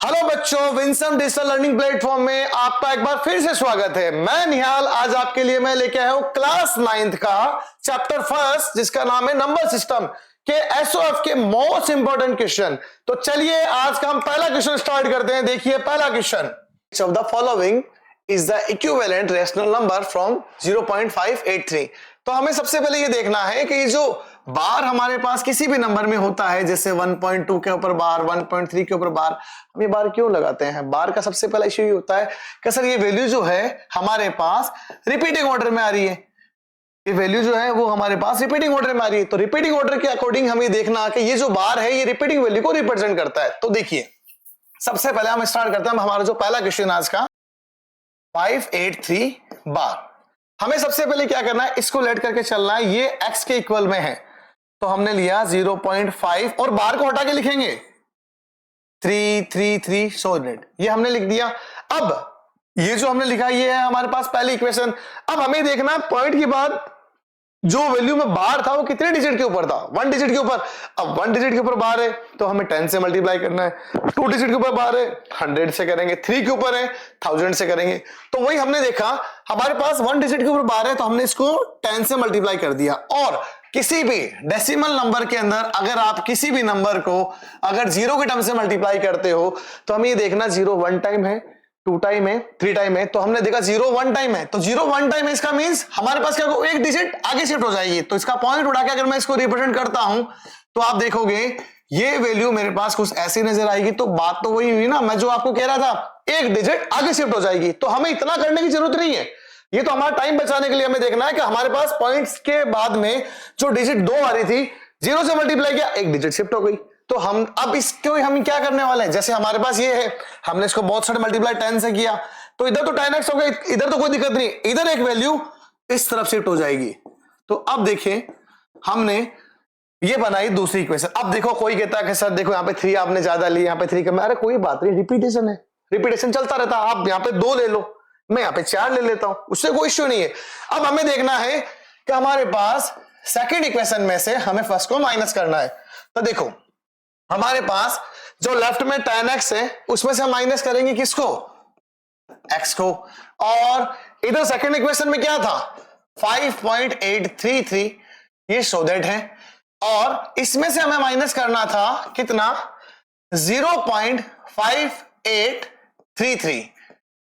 Hello बच्चों, Winsome digital learning platform में आपका एक बार फिर से स्वागत है। मैं निहाल, आज आपके लिए मैं लेके आया हूं क्लास 9th का चैप्टर फर्स्ट, जिसका नाम है नंबर सिस्टम के एसओएफ के मोस्ट इंपोर्टेंट क्वेश्चन। तो चलिए आज का हम पहला क्वेश्चन स्टार्ट करते हैं। देखिए पहला question, of the following is the equivalent rational number from 0.583। तो हमें सबसे पहले ये देखना है कि ये जो बार हमारे पास किसी भी नंबर में होता है, जैसे 1.2 के ऊपर बार, 1.3 के ऊपर बार, हम ये बार क्यों लगाते हैं? बार का सबसे पहला इश्यू ये होता है कि सर ये वैल्यू जो है हमारे पास रिपीटिंग ऑर्डर में आ रही है। ये वैल्यू जो है वो हमारे पास रिपीटिंग ऑर्डर में आ रही है। तो रिपीटिंग ऑर्डर के अकॉर्डिंग हमें देखना कि ये जो बार है ये रिपीटिंग वैल्यू को रिप्रेजेंट करता है। तो देखिए सबसे पहले हम स्टार्ट करते हैं हमारा जो पहला क्वेश्चन आज का 583 बार। हमें सबसे पहले क्या करना है, इसको लेट करके चलना है। ये x के इक्वल में है तो हमने लिया 0.5 और बार को हटा के लिखेंगे 333 सॉलिड, ये हमने लिख दिया। अब ये जो हमने लिखा ये है हमारे पास पहली इक्वेशन। अब हमें देखना है पॉइंट के बाद जो वैल्यू में बार था वो कितने डिजिट के ऊपर था? 1 डिजिट के ऊपर। अब 1 डिजिट के ऊपर बार है तो हमें 10 से मल्टीप्लाई करना है। 2 डिजिट के ऊपर बार है 100 से करेंगे। 3 के ऊपर है 1000 से करेंगे। तो वही हमने देखा, हमारे पास 1 डिजिट के ऊपर बार है तो हमने इसको 10 से मल्टीप्लाई कर दिया। और किसी भी डेसिमल नंबर के अंदर अगर आप किसी भी नंबर को अगर 0 के टर्म से मल्टीप्लाई करते हो तो हमें ये देखना 0 1 टाइम है, 2 टाइम है, 3 टाइम है। तो हमने देखा 0 1 टाइम है, तो 0 1 टाइम है, इसका मींस हमारे पास क्या होगा, एक डिजिट आगे शिफ्ट हो जाएगी। तो इसका पॉइंट उठा के अगर मैं इसको रिप्रेजेंट करता हूं तो आप देखोगे ये वैल्यू मेरे पास कुछ ऐसी नजर आएगी। तो बात तो वही हुई ना, मैं जो आपको कह रहा था, एक डिजिट आगे शिफ्ट हो जाएगी। तो हमें इतना करने की जरूरत नहीं है। ये तो हमारा टाइम बचाने के लिए हमें देखना है कि हमारे पास पॉइंट्स के बाद में जो डिजिट 2 आ रही थी, 0 से मल्टीप्लाई किया, एक डिजिट शिफ्ट हो गई। तो हम अब इसको हम क्या करने वाले हैं, जैसे हमारे पास ये है, हमने इसको बहुत सारे मल्टीप्लाई 10 से किया तो इधर तो 10x हो गया, इधर तो कोई दिक्कत नहीं, इधर एक वैल्यू इस तरफ शिफ्ट हो जाएगी। तो अब देखिए हमने ये बनाई दूसरी इक्वेशन। अब देखो कोई कहता है कि सर देखो यहाँ पे 3 आपने ज्यादा ली, यहाँ पे 3 कम। अरे कोई बात नहीं, रिपीटेशन है, रिपीटेशन चलता रहता है। आप यहाँ पे 2 ले लो, मैं यहाँ पे 4 ले लेता हूं, उससे कोई इश्यू नहीं है। अब हमें देखना है कि हमारे पास सेकंड इक्वेशन में से हमें फर्स्ट को माइनस करना है। तो देखो हमारे पास जो लेफ्ट में 10x है उसमें से हम माइनस करेंगे किसको, x को। और इधर सेकंड इक्वेशन में क्या था 5.833, ये सो दैट है। और इसमें से हमें माइनस करना था कितना, 0.5833,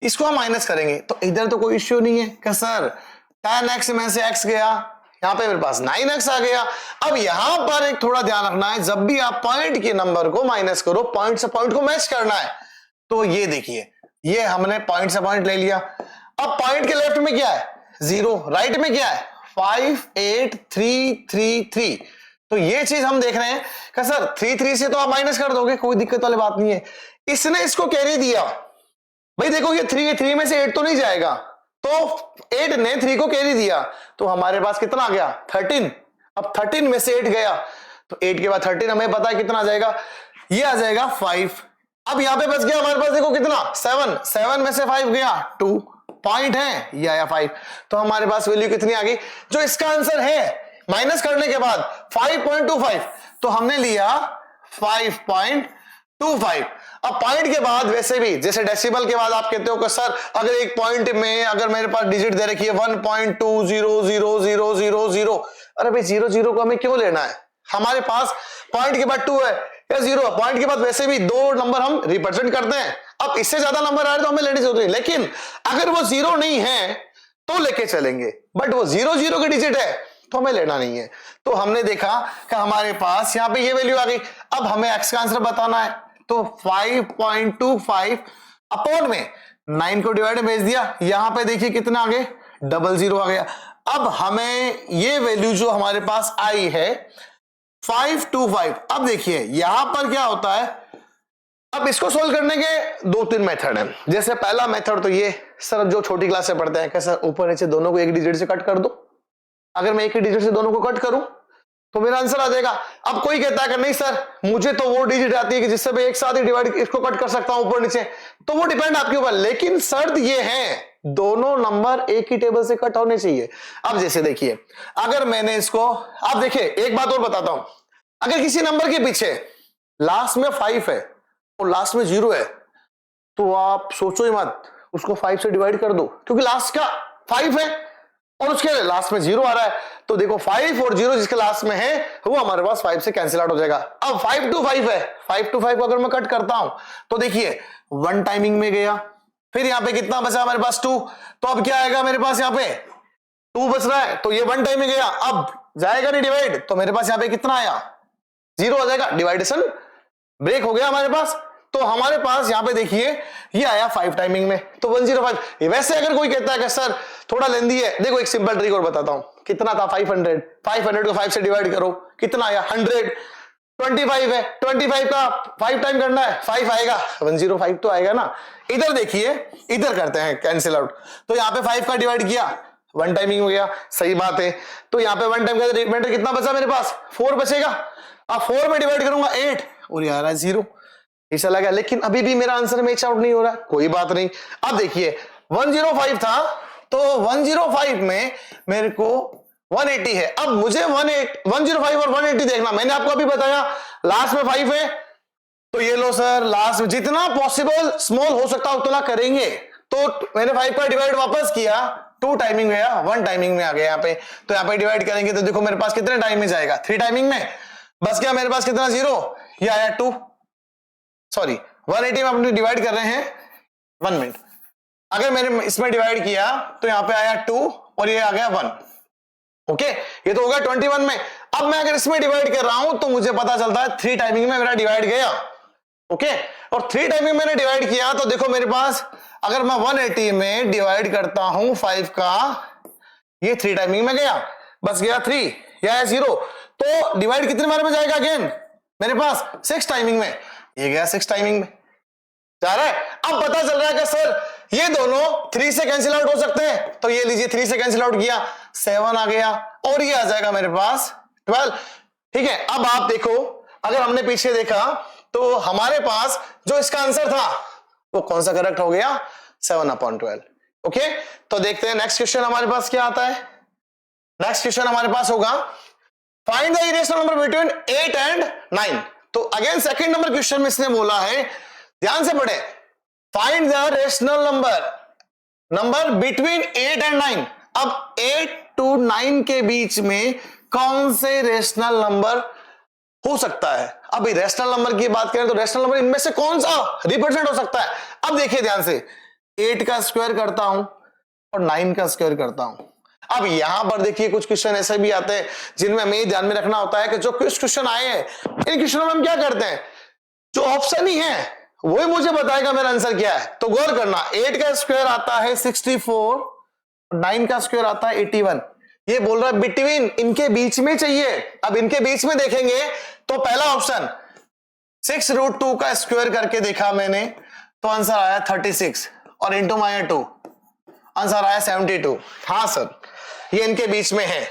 इसको हम माइनस करेंगे। तो इधर तो कोई इश्यू नहीं है कि सर 10x में से x गया, यहां पे मेरे पास 9x आ गया। अब यहां पर एक थोड़ा ध्यान रखना है, जब भी आप पॉइंट के नंबर को माइनस करो, पॉइंट से पॉइंट को मैच करना है। तो ये देखिए ये हमने पॉइंट से पॉइंट ले लिया। अब पॉइंट के लेफ्ट में क्या है 0, राइट में क्या है 58333। तो ये चीज हम देख रहे हैं कि सर 3 से तो आप माइनस कर दोगे, कोई दिक्कत वाली बात नहीं है। इसने इसको कैरी दिया, भाई देखो ये 3 में से 8 तो नहीं जाएगा, तो 8 ने 3 को कैरी दिया तो हमारे पास कितना आ गया 13। अब 13 में से 8 गया तो 8 के बाद 13 हमें पता है कितना आ जाएगा, ये आ जाएगा 5। अब यहां पे बच गया हमारे पास देखो कितना 7 में से 5 गया 2 पॉइंट है, ये आया 5। तो हमारे पास वैल्यू कितनी आ गई, जो इसका आंसर है माइनस करने के बाद 5.25। तो हमने लिया 5.25। अब पॉइंट के बाद वैसे भी जैसे डेसिमल के बाद आप कहते हो कि सर अगर एक पॉइंट में अगर मेरे पास डिजिट दे रखी है 1.2000000, अरे भाई 00 को हमें क्यों लेना है, हमारे पास पॉइंट के बाद 2 है या 0, पॉइंट के बाद वैसे भी 2 नंबर हम रिप्रेजेंट करते हैं। अब इससे ज्यादा नंबर आए तो हमें लेने की जरूरत नहीं, लेकिन अगर वो 0 नहीं है तो लेके चलेंगे, बट वो 00 के डिजिट है तो हमें लेना नहीं है। तो हमने देखा कि हमारे पास यहाँ पे ये वैल्यू आ गई। अब हमें x का आंसर बताना है, तो 5.25 अपॉन में 9 को डिवाइड भेज दिया, यहां पे देखिए कितना आ गया 00 आ गया। अब हमें ये वैल्यू जो हमारे पास आई है 525। अब देखिए यहां पर क्या होता है, अब इसको सोल्व करने के 2-3 मेथड हैं। जैसे पहला मेथड तो ये, सर जो छोटी क्लास से पढ़ते हैं कैसा ऊपर नीचे दोनों को एक डिजिट से कट कर दो। अगर मैं एक ही डिजिट से दोनों को कट करूं तो मेरा आंसर आ जाएगा। अब कोई कहता है कि नहीं सर मुझे तो वो डिजिट आती है कि जिससे मैं एक साथ ही डिवाइड इसको कट कर सकता हूं ऊपर नीचे, तो वो डिपेंड आपके ऊपर, लेकिन शर्त ये है दोनों नंबर एक ही टेबल से कट होने चाहिए। अब जैसे देखिए अगर मैंने इसको, आप देखिए एक बात और बताता हूं, अगर किसी नंबर के पीछे लास्ट में 5 है और लास्ट में 0 है तो आप सोचो ही मत, उसको 5 से डिवाइड कर दो, क्योंकि लास्ट का 5 है और उसके लास्ट में 0 आ रहा है। तो देखो 5 और 0 जिसके लास्ट में है वो हमारे पास 5 से कैंसिल आउट हो जाएगा। अब 5 to 5 है, 5 to 5 को अगर मैं कट करता हूं तो देखिए 1 टाइमिंग में गया, फिर यहां पे कितना बचा हमारे पास 2, तो अब क्या आएगा मेरे पास, यहां पे 2 बच रहा है, तो ये 1 टाइम में गया, अब जाएगा नहीं डिवाइड, तो मेरे पास यहां पे कितना आया, 0 आ जाएगा, डिवाइडेशन ब्रेक हो गया हमारे पास। तो हमारे पास यहां पे देखिए ये आया 5 टाइमिंग में, तो 105। वैसे अगर कोई कहता है कि सर थोड़ा लेंदी है, देखो एक सिंपल ट्रिक और बताता हूं, कितना था 500, 500 को 5 से डिवाइड करो, कितना आया 100, 25 है, 25 का 5 टाइम करना है, 5 आएगा, 105 तो आएगा ना। इधर देखिए, इधर करते हैं कैंसिल आउट, तो यहाँ पे 5 का डिवाइड किया 1 टाइमिंग हो गया, सही बात है। तो यहाँ पे 1 टाइम का रिमाइंडर कितना बचा मेरे पास, 4 बचेगा। अब 4 में डिवाइड करूंगा 8 और ये आ रहा है 0, ये चला गया, लेकिन अभी भी मेरा आंसर मैच आउट नहीं हो रहा, कोई बात नहीं। अब देखिए 105 था, तो 105 में मेरे को 180 है, अब मुझे 105 और 180 देखना। मैंने आपको अभी बताया लास्ट में 5 है, तो ये लो सर, लास्ट में जितना पॉसिबल स्मॉल हो सकता उतना करेंगे। तो मैंने 5 का डिवाइड वापस किया, 2 टाइमिंग में गया, 1 टाइमिंग में आ गया यहाँ पे, तो यहाँ पे डिवाइड करेंगे तो देखो मेरे पास कितने टाइम में जाएगा, 3 टाइमिंग में, बस क्या मेरे पास कितना 0, ये आया 2, सॉरी 180 में अपने डिवाइड कर रहे हैं 1 मिनट, अगर मैंने इसमें डिवाइड किया तो यहाँ पे आया 2 और ये आ गया 1, ओके, ये तो हो गया 21 में। अब मैं अगर इसमें डिवाइड कर रहा हूं तो मुझे पता चलता है 3 टाइमिंग में मेरा डिवाइड गया, ओके, और 3 टाइमिंग मैंने डिवाइड किया तो देखो मेरे पास अगर मैं 180 में डिवाइड करता हूं 5 का, ये 3 टाइमिंग में गया, बस गया 3, या 0, तो डिवाइड कितने बार में जाएगा अगेन मेरे पास 6 टाइमिंग में, ये गया 6 टाइमिंग में जा रहा है। अब पता चल रहा है कि सर ये दोनों 3 से कैंसिल आउट हो सकते हैं, तो ये लीजिए 3 से कैंसिल आउट किया, 7 आ गया और ये आ जाएगा मेरे पास 12, ठीक है। अब आप देखो अगर हमने पीछे देखा तो हमारे पास जो इसका आंसर था वो कौन सा करेक्ट हो गया, 7/12, ओके। तो देखते हैं नेक्स्ट क्वेश्चन हमारे पास क्या आता है। नेक्स्ट क्वेश्चन हमारे पास होगा find the irrational number between 8 and 9। तो अगेन सेकंड नंबर क्वेश्चन में इसने बोला है, ध्यान से पढ़े, find the rational number between 8 and 9। अब 8 to 9 के बीच में कौन से रेशनल नंबर हो सकता है। अब रेशनल नंबर की बात करें तो रेशनल नंबर इनमें से कौन सा रिप्रेजेंट हो सकता है। अब देखिए ध्यान से, 8 का स्क्वायर करता हूं और 9 का स्क्वायर करता हूं। अब यहां पर देखिए कुछ क्वेश्चन ऐसे भी आते हैं जिनमें हमें ध्यान में रखना होता है कि जो कुछ क्वेश्चन आए हैं इन क्वेश्चनों में हम क्या करते हैं, जो ऑप्शन ही है वही मुझे बताएगा मेरा आंसर क्या है। तो गौर करना, 8 का स्क्वायर आता है 64, 9 का स्क्वायर आता है 81। ये बोल रहा है बिटवीन, इनके बीच में चाहिए। अब इनके बीच में देखेंगे तो पहला ऑप्शन 6√2 का स्क्वायर करके देखा मैंने तो आंसर आया 36 और इंटू माइनस 2 आंसर आया 72। हाँ सर ये इनके बीच में है,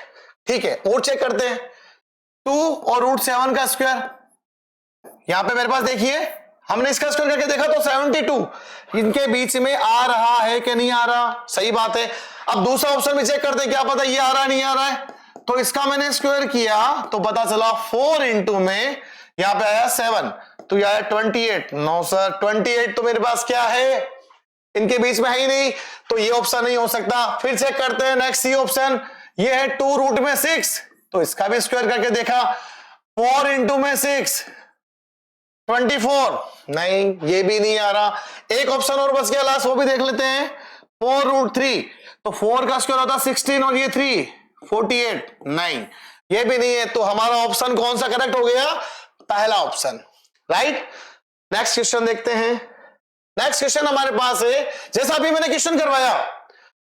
ठीक है। और चेक करते हैं 2 और √7 का स्क्वायर, यहां पे मेरे पास देखिए हमने इसका स्क्वायर करके देखा तो 72 इनके बीच में आ रहा है कि नहीं आ रहा, सही बात है। अब दूसरा ऑप्शन में चेक करते हैं, क्या पता ये आ रहा है नहीं आ रहा है। तो इसका मैंने स्क्वायर किया तो पता चला 4 इंटू में यहां पे आया 7 तो यह आया 28। नो सर 28 तो मेरे पास क्या है, इनके बीच में है ही नहीं, तो ये ऑप्शन नहीं हो सकता। फिर चेक करते हैं नेक्स्ट सी ऑप्शन, ये है 2√6 तो इसका भी स्क्वायर करके देखा 4 इंटू में 6 24, नहीं ये भी नहीं आ रहा। एक ऑप्शन और बच गया लास्ट, वो भी देख लेते हैं 4√3 तो 4 का स्क्वायर होता 16 और ये 3 48, नहीं ये भी नहीं है। तो हमारा ऑप्शन कौन सा करेक्ट हो गया, पहला ऑप्शन, राइट। नेक्स्ट क्वेश्चन देखते हैं। नेक्स्ट क्वेश्चन हमारे पास है, जैसा अभी मैंने क्वेश्चन करवाया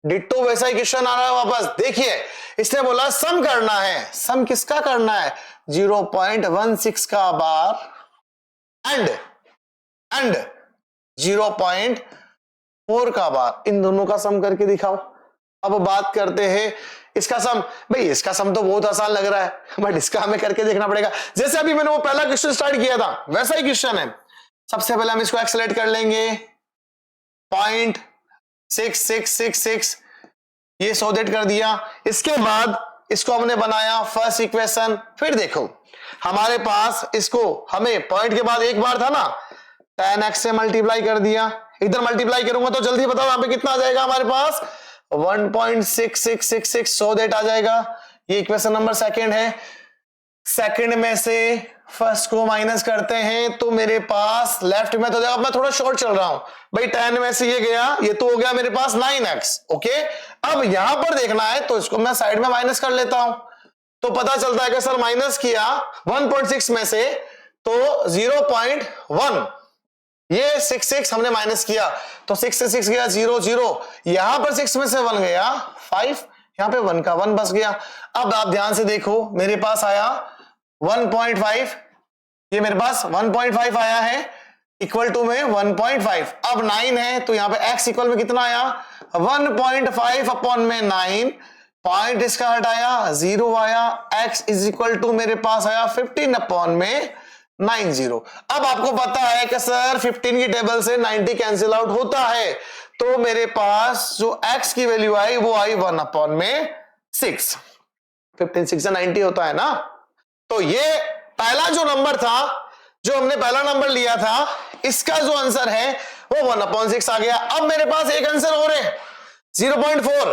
डिट्टो वैसा ही क्वेश्चन आ रहा है वापस। देखिए इसने बोला सम करना है, सम किसका करना है, 0.16 का बार एंड 0.4 का बार, इन दोनों का सम करके दिखाओ। अब बात करते हैं इसका सम। भाई इसका सम तो बहुत आसान लग रहा है बट इसका हमें करके देखना पड़ेगा। जैसे अभी मैंने वो पहला क्वेश्चन स्टार्ट किया था वैसा ही क्वेश्चन है। सबसे पहले हम इसको एक्सेलेरेट कर लेंगे 0.6666, ये सॉल्व कर दिया। इसके बाद इसको हमने बनाया फर्स्ट इक्वेशन। फिर देखो हमारे पास इसको, हमें पॉइंट के बाद एक बार था ना, 10x से मल्टीप्लाई कर दिया, इधर मल्टीप्लाई करूंगा तो जल्दी बताओ यहां पे कितना आ जाएगा हमारे पास 1.6666 सो दैट आ जाएगा। ये इक्वेशन नंबर सेकंड है। सेकंड में से फर्स्ट को माइनस करते हैं तो मेरे पास लेफ्ट में तो देखो मैं थोड़ा शॉर्ट चल रहा हूं भाई, 10 में से ये गया, ये तो हो गया मेरे पास 9x। ओके, अब यहां पर देखना है तो इसको मैं साइड में माइनस कर लेता हूं, तो पता चलता है कि सर माइनस किया 1.6 में से तो 0.1, ये 6 हमने माइनस किया तो 6 से 6 गया 0 0, यहां पर 6 में से 1 गया 5, यहां पे 1 का 1 बच गया। अब आप ध्यान से देखो मेरे पास आया 1.5, ये मेरे पास 1.5 आया है इक्वल टू में 1.5। अब 9 है तो यहां पे x इक्वल में कितना आया 1.5 अपॉन में 9, पॉइंट इसका हटाया 0 आया, x इज इक्वल टू मेरे पास आया 15 अपॉन में 90। अब आपको पता है कि सर 15 की टेबल से 90 कैंसिल आउट होता है, तो मेरे पास जो x की वैल्यू आई वो आई 1 अपॉन में 6। 15 6 से 90 होता है ना, तो ये पहला जो नंबर था, जो हमने पहला नंबर लिया था, इसका जो आंसर है वो 1 अपॉन 6 आ गया। अब मेरे पास एक आंसर और है 0.4,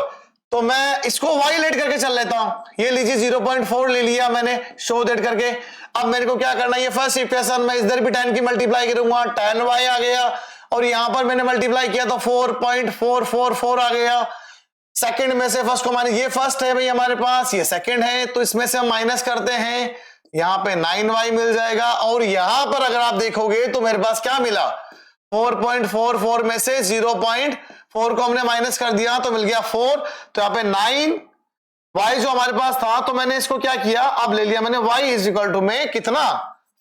तो मैं इसको y लेट करके चल लेता हूं। ये लीजिए 0.4 ले लिया मैंने शो दैट करके। अब मेरे को क्या करना है, ये फर्स्ट इक्वेशन मैं इधर भी 10 की मल्टीप्लाई करूंगा, 10y आ गया, और यहां पर मैंने मल्टीप्लाई किया तो 4.444 आ गया। सेकंड में से फर्स्ट को माइनस, ये फर्स्ट है भाई हमारे पास, ये सेकंड है, तो इसमें से हम माइनस करते हैं, यहां पे 9y मिल जाएगा। और यहां पर अगर आप देखोगे तो मेरे पास क्या मिला 4.44 में से 0.4 को हमने माइनस कर दिया तो मिल गया 4, तो यहां पे 9y जो हमारे पास था, तो मैंने इसको क्या किया, अब ले लिया मैंने y इज इक्वल टू में कितना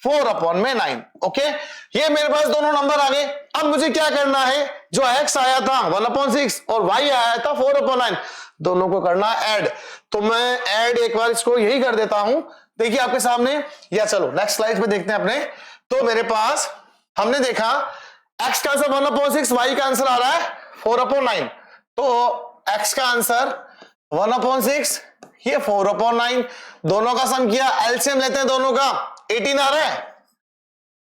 4 अपॉन में 9। ओके, ये मेरे पास दोनों नंबर आ गए। अब मुझे क्या करना है, जो x आया था 1/6 और y आया था 4/9, दोनों को करना ऐड। तो मैं ऐड एक बार इसको यही कर देता हूं, देखिए आपके सामने, या चलो नेक्स्ट स्लाइड में देखते हैं अपने। तो मेरे पास हमने देखा x का आंसर 1/6, y का आंसर आ रहा है 4/9, तो x का आंसर 1/6, ये 4/9, दोनों का सम किया, एलसीएम लेते हैं दोनों का, 18 आ रहा है,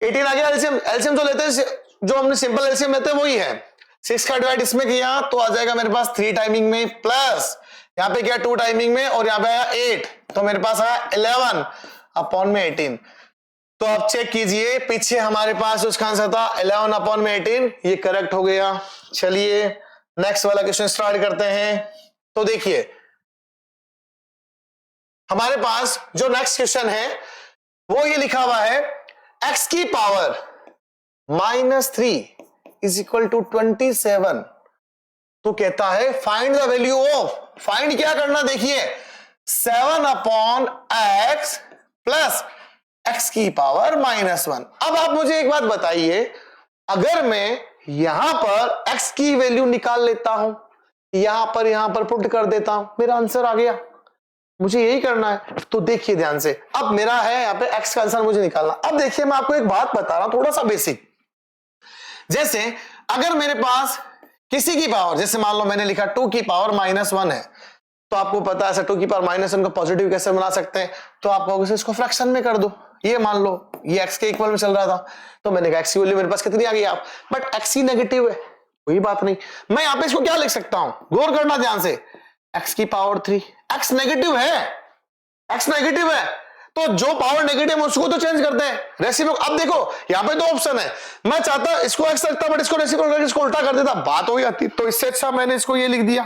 18 आ गया एलसीएम। एलसीएम जो लेते हैं, जो हमने सिंपल एलसीएम लेते हैं वही है, 6 का डिवाइड इसमें किया तो आ जाएगा मेरे पास 3 टाइमिंग में, प्लस यहाँ पे क्या 2 टाइमिंग में, और यहाँ पे आया 8, तो मेरे पास आया 11 अपॉन में 18। तो अब चेक कीजिए, पीछे हमारे पास उसका आंसर था 11 अपॉन में 18, ये करेक्ट हो गया। चलिए नेक्स्ट वाला क्वेश्चन स्टार्ट करते हैं। तो देखिए हमारे पास जो नेक्स्ट क्वेश्चन है वो ये लिखा हुआ है, x की पावर -3 इज इक्वल टू 27। तो कहता है find the value of, find क्या करना, देखिए 7 अपॉन x प्लस x की पावर -1। अब आप मुझे एक बात बताइए, अगर मैं यहां पर x की वैल्यू निकाल लेता हूं, यहां पर पुट कर देता हूं, मेरा आंसर आ गया, मुझे यही करना है। तो देखिए ध्यान से, अब मेरा है यहाँ पे x का आंसर मुझे निकालना। अब देखिए मैं आपको एक बात बता रहा हूं, थोड़ा सा बेसिक, जैसे अगर मेरे पास किसी की पावर, जैसे मान लो मैंने लिखा 2 की पावर -1 है, तो आपको पता है 2 की पावर -1 को पॉजिटिव कैसे बना सकते हैं, तो आप कहोगे इसको फ्रैक्शन में कर दो। ये मान लो ये x के इक्वल में चल रहा था, तो मैंने कहा x की वैल्यू मेरे पास कितनी आ गई आप, बट x ही नेगेटिव है, कोई बात नहीं, मैं यहाँ पे इसको क्या लिख सकता हूं, गौर करना ध्यान से, x की पावर 3, x नेगेटिव है, x नेगेटिव है, तो जो पावर नेगेटिव है उसको तो चेंज करते हैं, रेसिप्रोकल। अब देखो यहाँ पे 2 ऑप्शन है, मैं चाहता इसको x रखता बट इसको रेसिप्रोकल करके इसको उल्टा कर देता, बात हो जाती, तो इससे अच्छा मैंने इसको ये लिख दिया।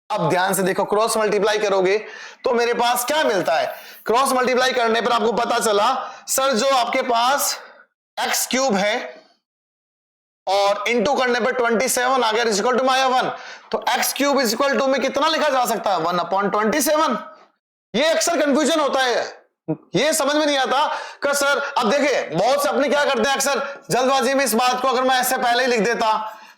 अब ध्यान से देखो, क्रॉस मल्टीप्लाई करोगे तो मेरे पास क्या मिलता है, क्रॉस मल्टीप्लाई करने पर आपको पता चला सर जो आपके पास x क्यूब है और इंटू करने पर 27 आ गया इक्वल टू -1, तो x cube is equal to में कितना लिखा जा सकता है 1/27। ये अक्सर कंफ्यूजन होता है, ये समझ में नहीं आता कि सर, अब देखिए बहुत से अपने क्या करते हैं अक्सर जल्दबाजी में, इस बात को अगर मैं ऐसे पहले ही लिख देता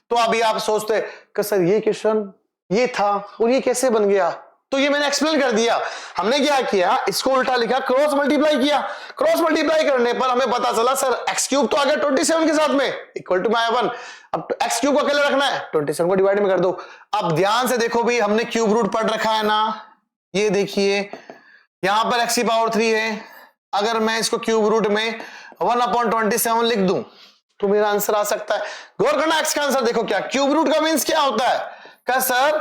तो अभी आप सोचते कि सर ये क्वेश्चन ये था और ये कैसे बन गया, तो ये मैंने एक्सप्लेन कर दिया। हमने क्या किया, इसको उल्टा लिखा, क्रॉस मल्टीप्लाई किया, क्रॉस मल्टीप्लाई करने पर हमें पता चला सर x क्यूब तो आ गया 27 के साथ में इक्वल टू -1, अब x क्यूब को अकेले रखना है, 27 को डिवाइड में कर दो। अब ध्यान से देखो भी, हमने क्यूब रूट पढ़ रखा है ना, ये देखिए यहां पर x की पावर 3 है, अगर मैं इसको क्यूब रूट में 1/27 लिख दूं तो मेरा आंसर आ सकता है। गौर करना एक्स का आंसर देखो क्या, क्यूब रूट का मीन्स क्या होता है, क्या सर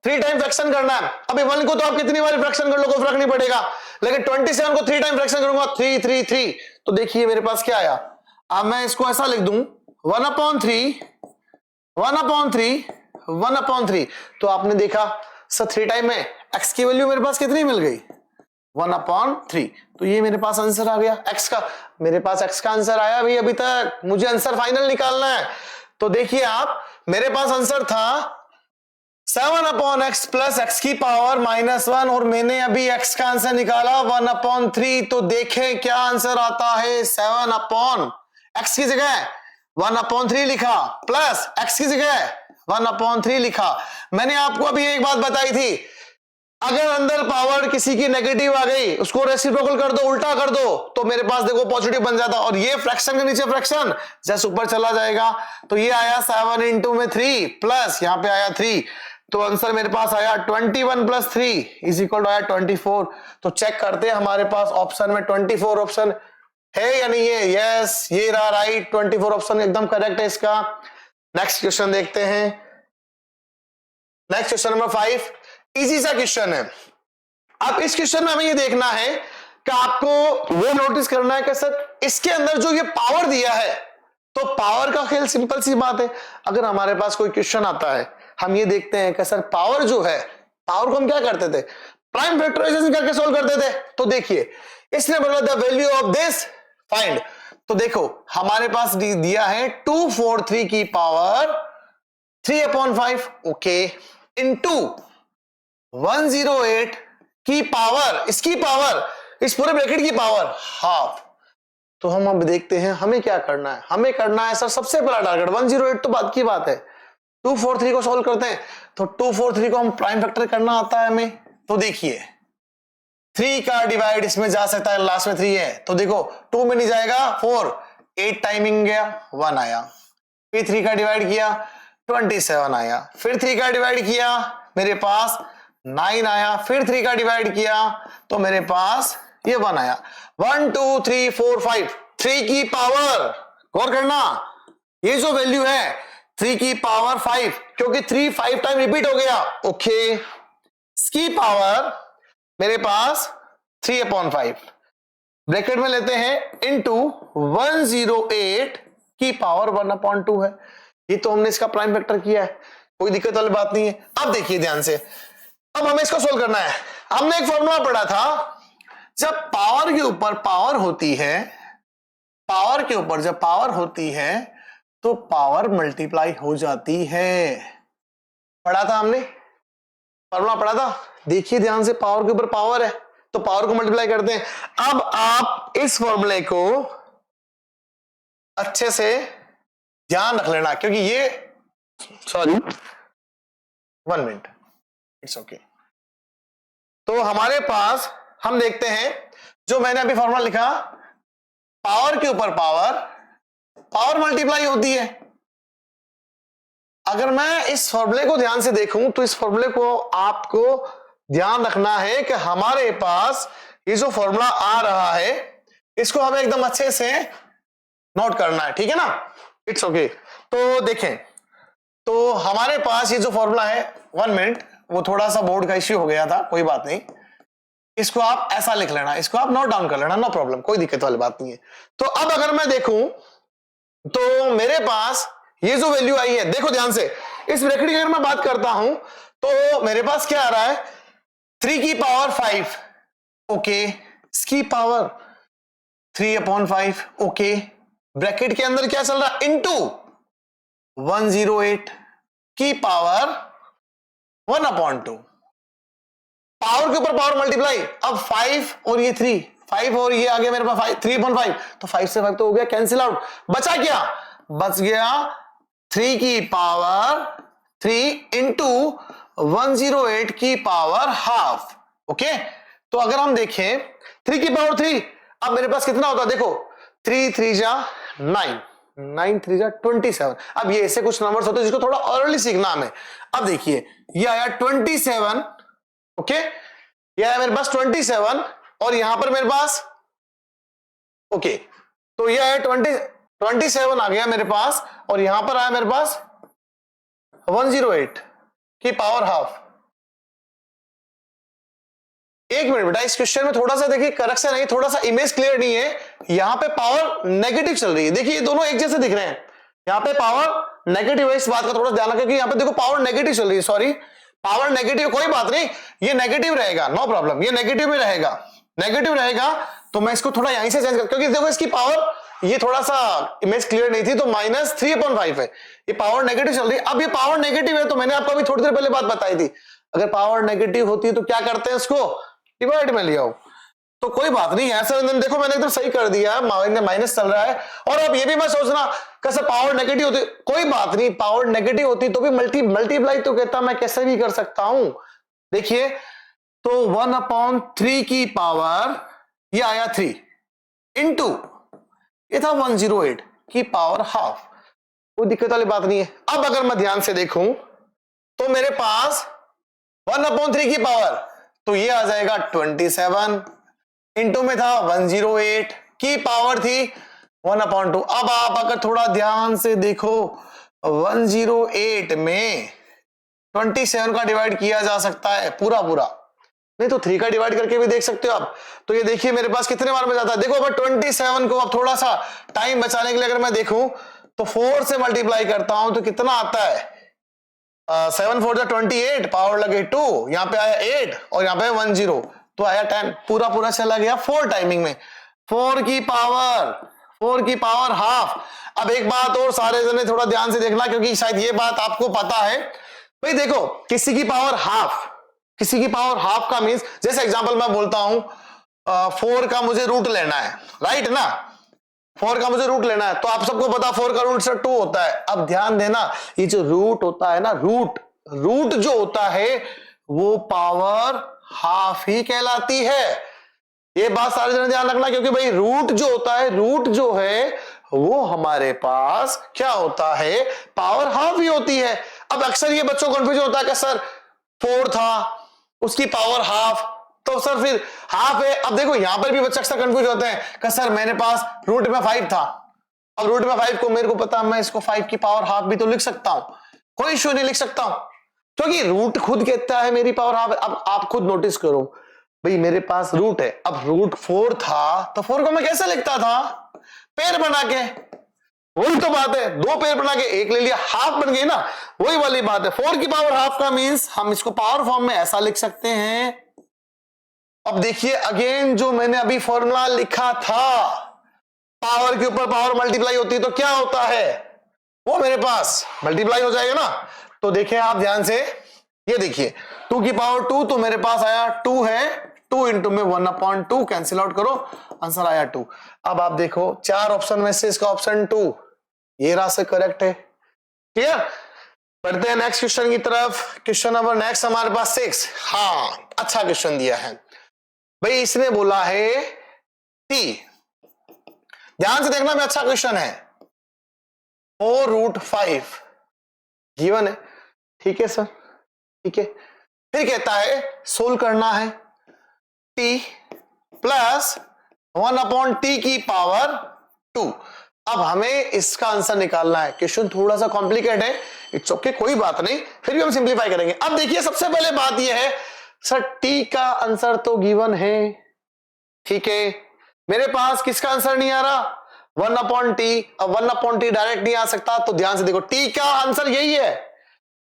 3 टाइम फ्रैक्शन करना है। अभी 1 को तो आप कितनी बार फ्रैक्शन कर लो कोई फर्क नहीं पड़ेगा, लेकिन 27 को 3 टाइम फ्रैक्शन करूंगा 3 3 3, तो देखिए मेरे पास क्या आया। अब मैं इसको ऐसा लिख दूं 1/3 1/3 1/3, तो आपने देखा सर 3 टाइम में एक्स की वैल्यू मेरे पास कितनी मिल गई 1/3, तो ये मेरे पास आंसर आ गया एक्स का। मेरे पास एक्स का आंसर आया भाई, अभी तक मुझे आंसर फाइनल निकालना है। तो देखिए आप, मेरे पास आंसर था 7/x प्लस एक्स की पावर -1, और मैंने अभी एक्स का आंसर निकाला 1/3, तो देखें क्या आंसर आता है। 7/x की जगह 1/3 लिखा, प्लस एक्स की जगह 1/3 लिखा। मैंने आपको अभी एक बात बताई थी, अगर अंदर पावर किसी की नेगेटिव आ गई, उसको रेसिप्रोकल कर दो, उल्टा कर दो, तो मेरे पास देखो पॉजिटिव बन जाता, और ये फ्रैक्शन के नीचे फ्रैक्शन जैसे ऊपर चला जाएगा। तो ये आया 7 इंटू में 3 प्लस यहां पे आया 3, तो आंसर मेरे पास आया 21 प्लस 3 इज इक्वल टू आया 24। तो चेक करते हैं हमारे पास ऑप्शन में 24 ऑप्शन है या नहीं है। यस, ये रहा राइट, 24 ऑप्शन एकदम करेक्ट है इसका। नेक्स्ट क्वेश्चन देखते हैं। नेक्स्ट क्वेश्चन नंबर 5, इजी सा क्वेश्चन है। अब इस क्वेश्चन में हमें ये देखना है कि आपको वो नोटिस करना है कि सर इसके अंदर जो ये पावर दिया है, तो पावर का खेल सिंपल सी बात है। अगर हमारे पास कोई क्वेश्चन आता है, हम ये देखते हैं कि सर पावर जो है, पावर को हम क्या करते थे, प्राइम फैक्टराइजेशन करके सोल्व करते थे। तो देखिए इसने बोला the value of this find, तो देखो हमारे पास दिया है 243 की पावर 3/5, ओके, इनटू 108 की पावर, इसकी पावर, इस पूरे ब्रैकेट की पावर हाफ। तो हम अब देखते हैं हमें क्या करना है। हमें करना है सर सबसे पहला टारगेट 108 तो बात की बात है, 243 को सॉल्व करते हैं। तो 243 को हम प्राइम फैक्टर करना आता है हमें। तो देखिए 3 का डिवाइड इसमें जा सकता है, लास्ट में 3 है, तो देखो 2 में नहीं जाएगा 4, 8 टाइमिंग गया 1 आया, फिर 3 का डिवाइड किया 27 आया, फिर 3 का डिवाइड किया मेरे पास 9 आया, फिर 3 का डिवाइड किया तो मेरे पास ये 1 आया। 1 2 3 4 5, 3 की पावर, गौर करना ये जो वैल्यू है 3 की पावर 5, क्योंकि 3 5 टाइम रिपीट हो गया, ओके, इसकी पावर मेरे पास 3/5 ब्रैकेट में लेते हैं इनटू 108 की पावर 1/2 है। ये तो हमने इसका प्राइम फैक्टर किया है, कोई दिक्कत वाली बात नहीं है। अब देखिए ध्यान से, अब हमें इसको सोल्व करना है। हमने एक फॉर्मूला पढ़ा था, जब पावर के ऊपर पावर होती है, पावर के ऊपर जब पावर होती है तो पावर मल्टीप्लाई हो जाती है। पढ़ा था हमने, फॉर्मूला पढ़ा था, देखिए ध्यान से, पावर के ऊपर पावर है तो पावर को मल्टीप्लाई करते हैं। अब आप इस फॉर्मूले को अच्छे से ध्यान रख लेना, क्योंकि ये, सॉरी 1 मिनट, इट्स ओके। तो हमारे पास हम देखते हैं, जो मैंने अभी फॉर्मूला लिखा, पावर के ऊपर पावर, पावर मल्टीप्लाई होती है। अगर मैं इस फॉर्मूले को ध्यान से देखूं तो इस फॉर्मूले को आपको ध्यान रखना है कि हमारे पास ये जो फॉर्मूला आ रहा है इसको हमें एकदम अच्छे से नोट करना है, ठीक है ना, इट्स ओके। तो देखें, तो हमारे पास ये जो फॉर्मूला है, 1 मिनट, वो थोड़ा सा बोर्ड का इश्यू हो गया था, कोई बात नहीं, इसको आप ऐसा लिख लेना, इसको आप नोट डाउन कर लेना, नो प्रॉब्लम, कोई दिक्कत वाली बात नहीं है। तो अब अगर मैं देखूं तो मेरे पास ये जो वैल्यू आई है, देखो ध्यान से, इस ब्रैकेट की अगर मैं बात करता हूं तो मेरे पास क्या आ रहा है, 3 की पावर 5, ओके, इसकी पावर 3/5, ओके, ब्रैकेट के अंदर क्या चल रहा है, इनटू 108 की पावर 1/2, पावर के ऊपर पावर मल्टीप्लाई। अब 5 और ये 3, 5 और ये आगे मेरे पास 3/5, तो 5 से 5 तो हो गया कैंसिल आउट, बचा क्या, बच गया 3 की पावर 3 इंटू 108 की पावर हाफ, ओके। तो अगर हम देखें 3 की पावर 3, अब मेरे पास कितना होता है, देखो 3 3 जा 9, 9 3 जा 27। अब ये ऐसे कुछ नंबर्स होते हैं जिसको थोड़ा अर्ली सीखना हमें। अब देखिए ये आया 27, ओके, ये आया मेरे पास 27, और यहां पर मेरे पास, ओके, तो ये आया 20, 27 आ गया मेरे पास, और यहां पर आया मेरे पास 108 की पावर हाफ। एक मिनट बेटा, इस क्वेश्चन में थोड़ा सा देखिए करेक्शन है, थोड़ा सा इमेज क्लियर नहीं है। यहां पे पावर नेगेटिव चल रही है, देखिए ये दोनों एक जैसे दिख रहे हैं। यहां पे पावर नेगेटिव है, इस बात का थोड़ा ध्यान रखें कि यहां पे देखो पावर नेगेटिव चल रही है, सॉरी पावर नेगेटिव, कोई बात नहीं, ये नेगेटिव रहेगा, नो प्रॉब्लम, ये नेगेटिव में रहेगा, नेगेटिव रहेगा। तो मैं इसको थोड़ा यहीं से चेंज कर, क्योंकि देखो इसकी पावर ये थोड़ा सा इमेज क्लियर नहीं थी, तो -3/5 है, ये पावर नेगेटिव चल रही है। अब ये पावर नेगेटिव है, तो मैंने आपको अभी थोड़ी देर पहले बात बताई थी, अगर पावर नेगेटिव होती है तो क्या करते हैं, इसको डिवाइड में लिया हो, तो कोई बात नहीं है। सर देखो मैंने एकदम सही कर दिया, माइनस चल रहा है। और अब ये भी मैं सोचना कैसे पावर नेगेटिव होती, कोई बात नहीं, पावर नेगेटिव होती तो भी मल्टीप्लाई तो कहता मैं कैसे भी कर सकता हूं। देखिए तो 1/3 की पावर ये आया 3 इंटू ये था 108 की पावर हाफ, कोई दिक्कत वाली बात नहीं है। अब अगर मैं ध्यान से देखूं तो मेरे पास 1/3 की पावर, तो ये आ जाएगा 27 इंटू में था 108 की पावर थी 1/2। अब आप अगर थोड़ा ध्यान से देखो 108 में 27 का डिवाइड किया जा सकता है पूरा पूरा, नहीं तो 3 का डिवाइड करके भी देख सकते हो आप। तो ये देखिए मेरे पास कितने बार में जाता है, देखो अगर 27 को अब थोड़ा सा टाइम बचाने के लिए अगर मैं देखूं तो 4 से मल्टीप्लाई करता हूं तो कितना आता है, 7 4 28, पावर लगे 2, यहां पे आया 8 और यहां पे 10 तो आया 10, पूरा पूरा चला गया 4 टाइमिंग में, 4 की पावर हाफ। अब एक बात और सारे जने थोड़ा ध्यान से देखना, क्योंकि शायद ये बात आपको पता है भाई, देखो किसी की पावर हाफ का मींस, जैसे एग्जांपल मैं बोलता हूं 4 का मुझे रूट लेना है, राइट ना, 4 का मुझे रूट लेना है, तो आप सबको पता 4 का रूट सर 2 होता है। अब ध्यान देना, ये जो रूट होता है ना, रूट जो होता है वो पावर हाफ ही कहलाती है। ये बात सारे जने ध्यान रखना, क्योंकि भाई रूट जो होता है, रूट जो है वो हमारे पास क्या होता है, पावर हाफ ही होती है। अब अक्सर ये बच्चों को कंफ्यूजन होता है कि सर 4 था उसकी पावर हाफ, तो सर फिर हाफ है। अब देखो यहां पर भी बच्चे अक्सर कंफ्यूज होते हैं कि सर मेरे पास रूट में 5 था, अब रूट में 5 को मेरे को पता मैं इसको 5 की पावर हाफ भी तो लिख सकता हूं, कोई इश्यू नहीं, लिख सकता हूं, क्योंकि रूट खुद कहता है मेरी पावर हाफ। अब आप खुद नोटिस करो भाई, मेरे पास रूट है, अब रूट 4 था तो 4 को मैं कैसे लिखता था, पेड़ बना के, वही तो बात है, 2 पेड़ बना के 1 ले लिया, हाफ बन गई ना, वही वाली बात है। 4 की पावर हाफ का मींस हम इसको पावर फॉर्म में ऐसा लिख सकते हैं। अब देखिए अगेन जो मैंने अभी फॉर्मूला लिखा था, पावर के ऊपर पावर मल्टीप्लाई होती है तो क्या होता है, वो मेरे पास मल्टीप्लाई हो जाएगा ना। तो देखिए आप ध्यान से, ये देखिए 2 की पावर 2, तो मेरे पास आया 2 है, 2 इंटू में 1/2 कैंसिल आउट करो, आंसर आया 2। अब आप देखो 4 ऑप्शन में से इसका ऑप्शन 2 ये रास्ते करेक्ट है। क्लियर, बढ़ते हैं नेक्स्ट क्वेश्चन की तरफ। क्वेश्चन नंबर नेक्स्ट हमारे पास 6। हाँ अच्छा क्वेश्चन दिया है भाई, इसने बोला है t, ध्यान से देखना, मैं अच्छा क्वेश्चन है, 4√5 गिवन है, ठीक है सर, ठीक है। फिर कहता है सोल्व करना है t प्लस 1/t की पावर 2। अब हमें इसका आंसर निकालना है। क्वेश्चन थोड़ा सा कॉम्प्लिकेट है, इट्स ओके, कोई बात नहीं, फिर भी हम सिंप्लीफाई करेंगे। अब देखिए सबसे पहले बात यह है सर t का आंसर तो गिवन है, ठीक है, मेरे पास किसका आंसर नहीं आ रहा, 1/t। अब 1/t डायरेक्ट नहीं आ सकता, तो ध्यान से देखो t का आंसर यही है,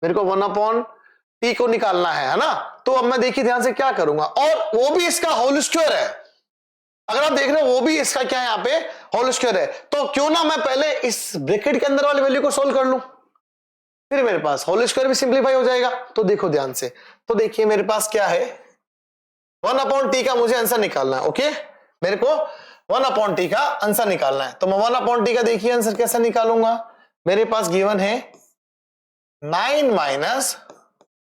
मेरे को 1/t को निकालना है ना। तो अब मैं देखिए ध्यान से क्या करूंगा, और वो भी इसका होल स्क्वायर है, अगर आप देख रहे हो वो भी इसका क्या है यहाँ पे होल स्क्वायर है, तो क्यों ना मैं पहले इस ब्रैकेट के अंदर वाली वैल्यू को सोल्व कर लूं, फिर मेरे पास होल स्क्वायर भी सिंप्लीफाई हो जाएगा। तो देखो ध्यान से, तो देखिए मेरे पास क्या है, 1/t का मुझे आंसर निकालना है, ओके, मेरे को 1/t का आंसर निकालना है। तो मैं 1/t का देखिए आंसर कैसे निकालूंगा, मेरे पास गिवन है 9 माइनस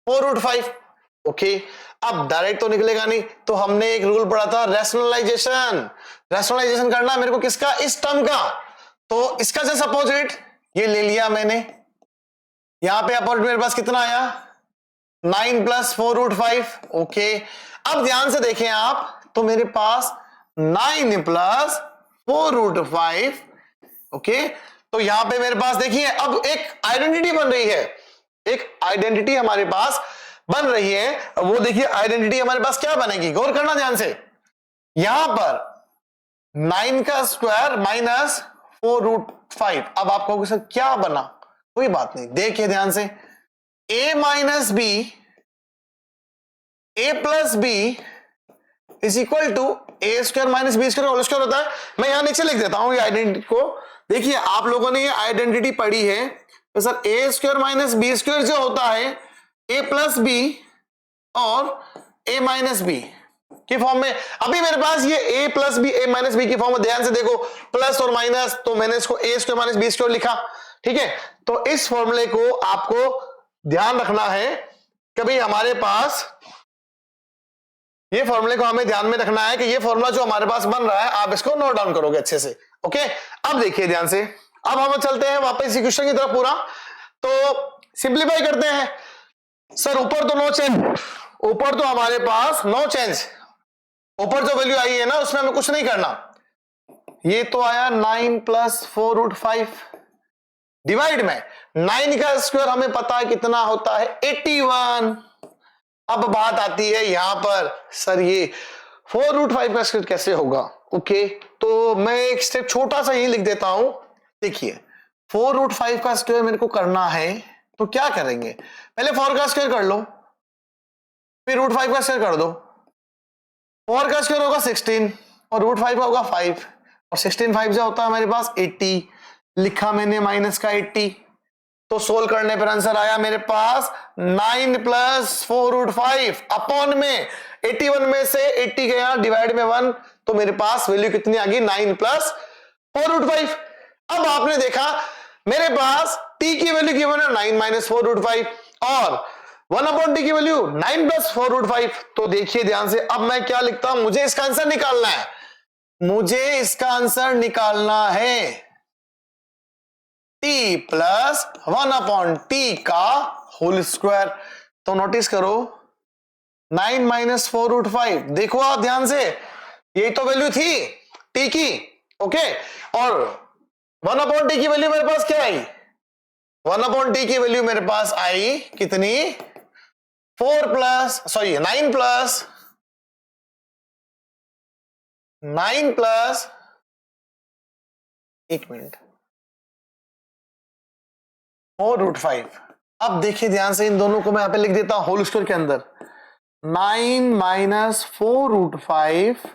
4√5, ओके। अब डायरेक्ट तो निकलेगा नहीं, तो हमने एक रूल पढ़ा था रैशनलाइजेशन करना मेरे को किसका, इस टर्म का, तो इसका जस्ट अपोजिट ये ले लिया मैंने, यहां पे अपोजिट मेरे पास कितना आया 9 प्लस 4√5, ओके। अब ध्यान से देखें आप, तो मेरे पास 9 प्लस 4√5 ओके, तो यहां पे मेरे पास देखिए अब एक आइडेंटिटी बन रही है, एक आइडेंटिटी हमारे पास बन रही है। वो देखिए आइडेंटिटी हमारे पास क्या बनेगी, गौर करना ध्यान से। यहां पर 9 का स्क्वायर माइनस 4√5। अब आप कहोगे सर क्या बना, कोई बात नहीं, देखिए ध्यान से, a minus b, a plus b is equal to a square minus b square whole square होता है। मैं यहां नीचे लिख देता हूं ये आइडेंटिटी को। देखिए आप लोगों ने ये आइडेंटिटी पढ़ी है तो सर ए स्क्वायर माइनस बी स्क्वायर जो होता है ए प्लस बी और ए माइनस बी के फॉर्म में। अभी मेरे पास ये ए प्लस बी ए माइनस बी की फॉर्म में, ध्यान से देखो प्लस और माइनस, तो मैंने इसको ए स्क्वायर माइनस बी स्क्वायर लिखा, ठीक है। तो इस फॉर्मूले को आपको ध्यान रखना है, कभी हमारे पास ये फॉर्मूले को हमें ध्यान में रखना है कि ये फॉर्मूला जो हमारे पास बन रहा है आप इसको नोट डाउन करोगे अच्छे से, ओके। अब देखिए ध्यान से, अब हम चलते हैं वापस इक्वेशन की तरफ पूरा, तो सिंप्लीफाई करते हैं। सर ऊपर तो नो चेंज, ऊपर तो हमारे पास नो चेंज, ऊपर जो वैल्यू आई है ना उसमें हमें कुछ नहीं करना। ये तो आया 9 प्लस 4√5 डिवाइड में 9 का स्क्वायर हमें पता है कितना होता है 81। अब बात आती है यहां पर, सर ये 4√5 का स्क्वायर कैसे होगा, ओके। तो मैं एक स्टेप छोटा सा यही लिख देता हूं। देखिए 4√5 का स्क्वायर मेरे को करना है, तो क्या करेंगे, पहले 4 का स्क्वायर कर लो, फिर √5 का स्क्वायर कर दो। 4 का स्क्वायर होगा 16 और √5 का होगा 5, और 16 5 जो होता है हमारे पास 80, लिखा मैंने माइनस का 80। तो सोल्व करने पर आंसर आया मेरे पास 9 प्लस 4√5 अपॉन में 81 में से 80 गया डिवाइड में 1, तो मेरे पास वैल्यू कितनी आ गई 9 प्लस 4√5। अब आपने देखा मेरे पास t की वैल्यू गिवन है 9 माइनस 4√5 और 1/t की वैल्यू 9 प्लस 4√5। तो देखिए ध्यान से, अब मैं क्या लिखता हूं, मुझे इसका आंसर निकालना है, मुझे इसका आंसर निकालना है t प्लस 1/t का होल स्क्वायर। तो नोटिस करो 9 माइनस 4√5, देखो आप ध्यान से, यही तो वैल्यू थी t की, ओके। और 1/t की वैल्यू मेरे पास क्या आई, 1/t की वैल्यू मेरे पास आई कितनी 9 प्लस एक मिनट 4√5। अब देखिए ध्यान से, इन दोनों को मैं यहां पे लिख देता हूं होल स्क्वायर के अंदर, 9 माइनस 4√5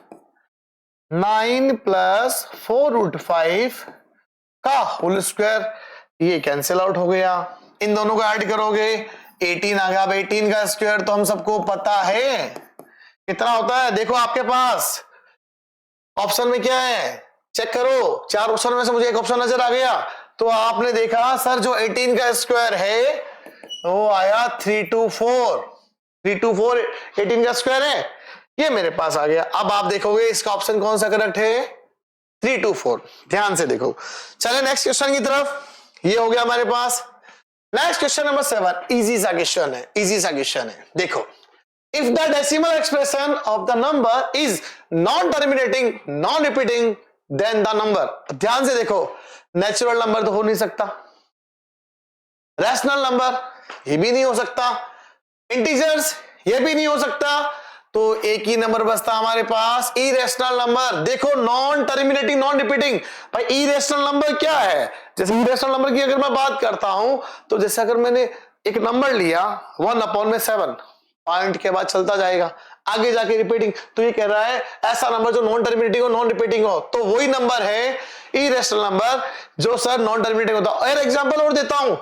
9 प्लस 4√5 का होल स्क्वायर, ये कैंसिल आउट हो गया। इन दोनों को ऐड करोगे 18 आ गया। अब 18 का स्क्वायर तो हम सबको पता है कितना होता है, देखो आपके पास ऑप्शन में क्या है, चेक करो, 4 ऑप्शन में से मुझे एक ऑप्शन नजर आ गया, तो आपने देखा सर जो 18 का स्क्वायर है वो आया 324, 18 का स्क्वायर है, ये मेरे पास आ गया। अब आप देखोगे इसका ऑप्शन कौन सा करेक्ट है, 324। ध्यान से देखो, चले नेक्स्ट क्वेश्चन की तरफ। ये हो गया हमारे पास। नेक्स्ट क्वेश्चन नंबर 7, इजी सा क्वेश्चन है, इजी सा क्वेश्चन है। देखो, if the decimal expression of the number is non terminating non repeating then the number, ध्यान से देखो, नेचुरल नंबर तो हो नहीं सकता, रैशनल नंबर ये भी नहीं हो सकता, इंटीजर्स ये भी नहीं हो सकता, तो एक ही नंबर बचता हमारे पास इरेशनल नंबर। देखो नॉन टर्मिनेटिंग नॉन रिपीटिंग, भाई इरेशनल नंबर क्या है, जैसे इरेशनल नंबर की अगर मैं बात करता हूं तो जैसे अगर मैंने एक नंबर लिया 1/7, पॉइंट के बाद चलता जाएगा आगे जाके रिपीटिंग, तो ये कह रहा है ऐसा नंबर जो नॉन टर्मिनेटिंग हो नॉन रिपीटिंग हो, तो वही नंबर है इरेशनल नंबर जो सर नॉन टर्मिनेटिंग होता है। और एग्जांपल और देता हूं,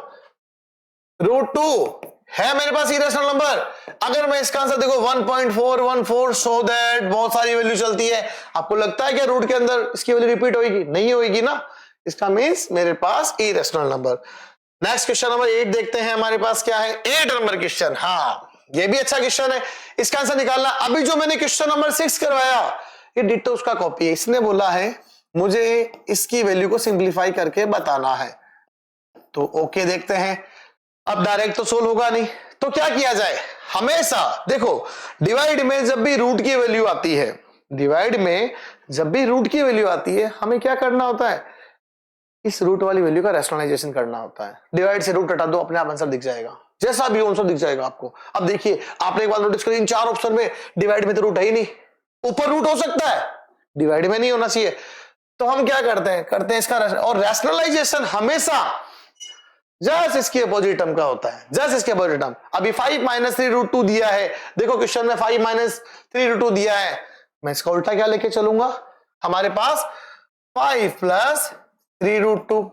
√2 है मेरे पास इरेशनल नंबर, अगर मैं इसका आंसर देखो 1.414, सो दैट बहुत सारी वैल्यू चलती है, आपको लगता है कि रूट के अंदर इसकी वैल्यू रिपीट होगी, नहीं होगी ना, इसका मींस मेरे पास irrational number. Next question number 8 देखते हैं हमारे पास क्या है, 8 नंबर क्वेश्चन। हाँ ये भी अच्छा क्वेश्चन है, इसका आंसर निकालना। अभी जो मैंने क्वेश्चन नंबर 6 करवाया ये डिट्टो उसका कॉपी है, इसने बोला है मुझे इसकी वैल्यू को सिंप्लीफाई करके बताना है, तो ओके देखते हैं। अब डायरेक्ट तो सोल्व होगा नहीं, तो क्या किया जाए, हमेशा देखो डिवाइड में जब भी रूट की वैल्यू आती है, डिवाइड में जब भी रूट की वैल्यू आती है हमें क्या करना होता है, इस रूट वाली वैल्यू का रैशनलाइजेशन करना होता है। डिवाइड से रूट हटा दो, अपने आप आंसर दिख जाएगा, जैसा भी आंसर दिख जाएगा आपको। अब देखिए, आपने एक बार नोटिस करिए, इन 4 ऑप्शन में डिवाइड में तो रूट है ही नहीं। ऊपर रूट हो सकता है, डिवाइड में नहीं होना चाहिए। तो हम क्या करते हैं इसका और रैशनलाइजेशन हमेशा जस्ट इसके अपोजिट टर्म का होता है, जस्ट इसके अपोजिट टर्म। अभी 5 - 3√2 दिया है, देखो क्वेश्चन में 5 - 3√2 दिया है, मैं इसका उल्टा क्या लेके चलूंगा, हमारे पास 5 + 3√2,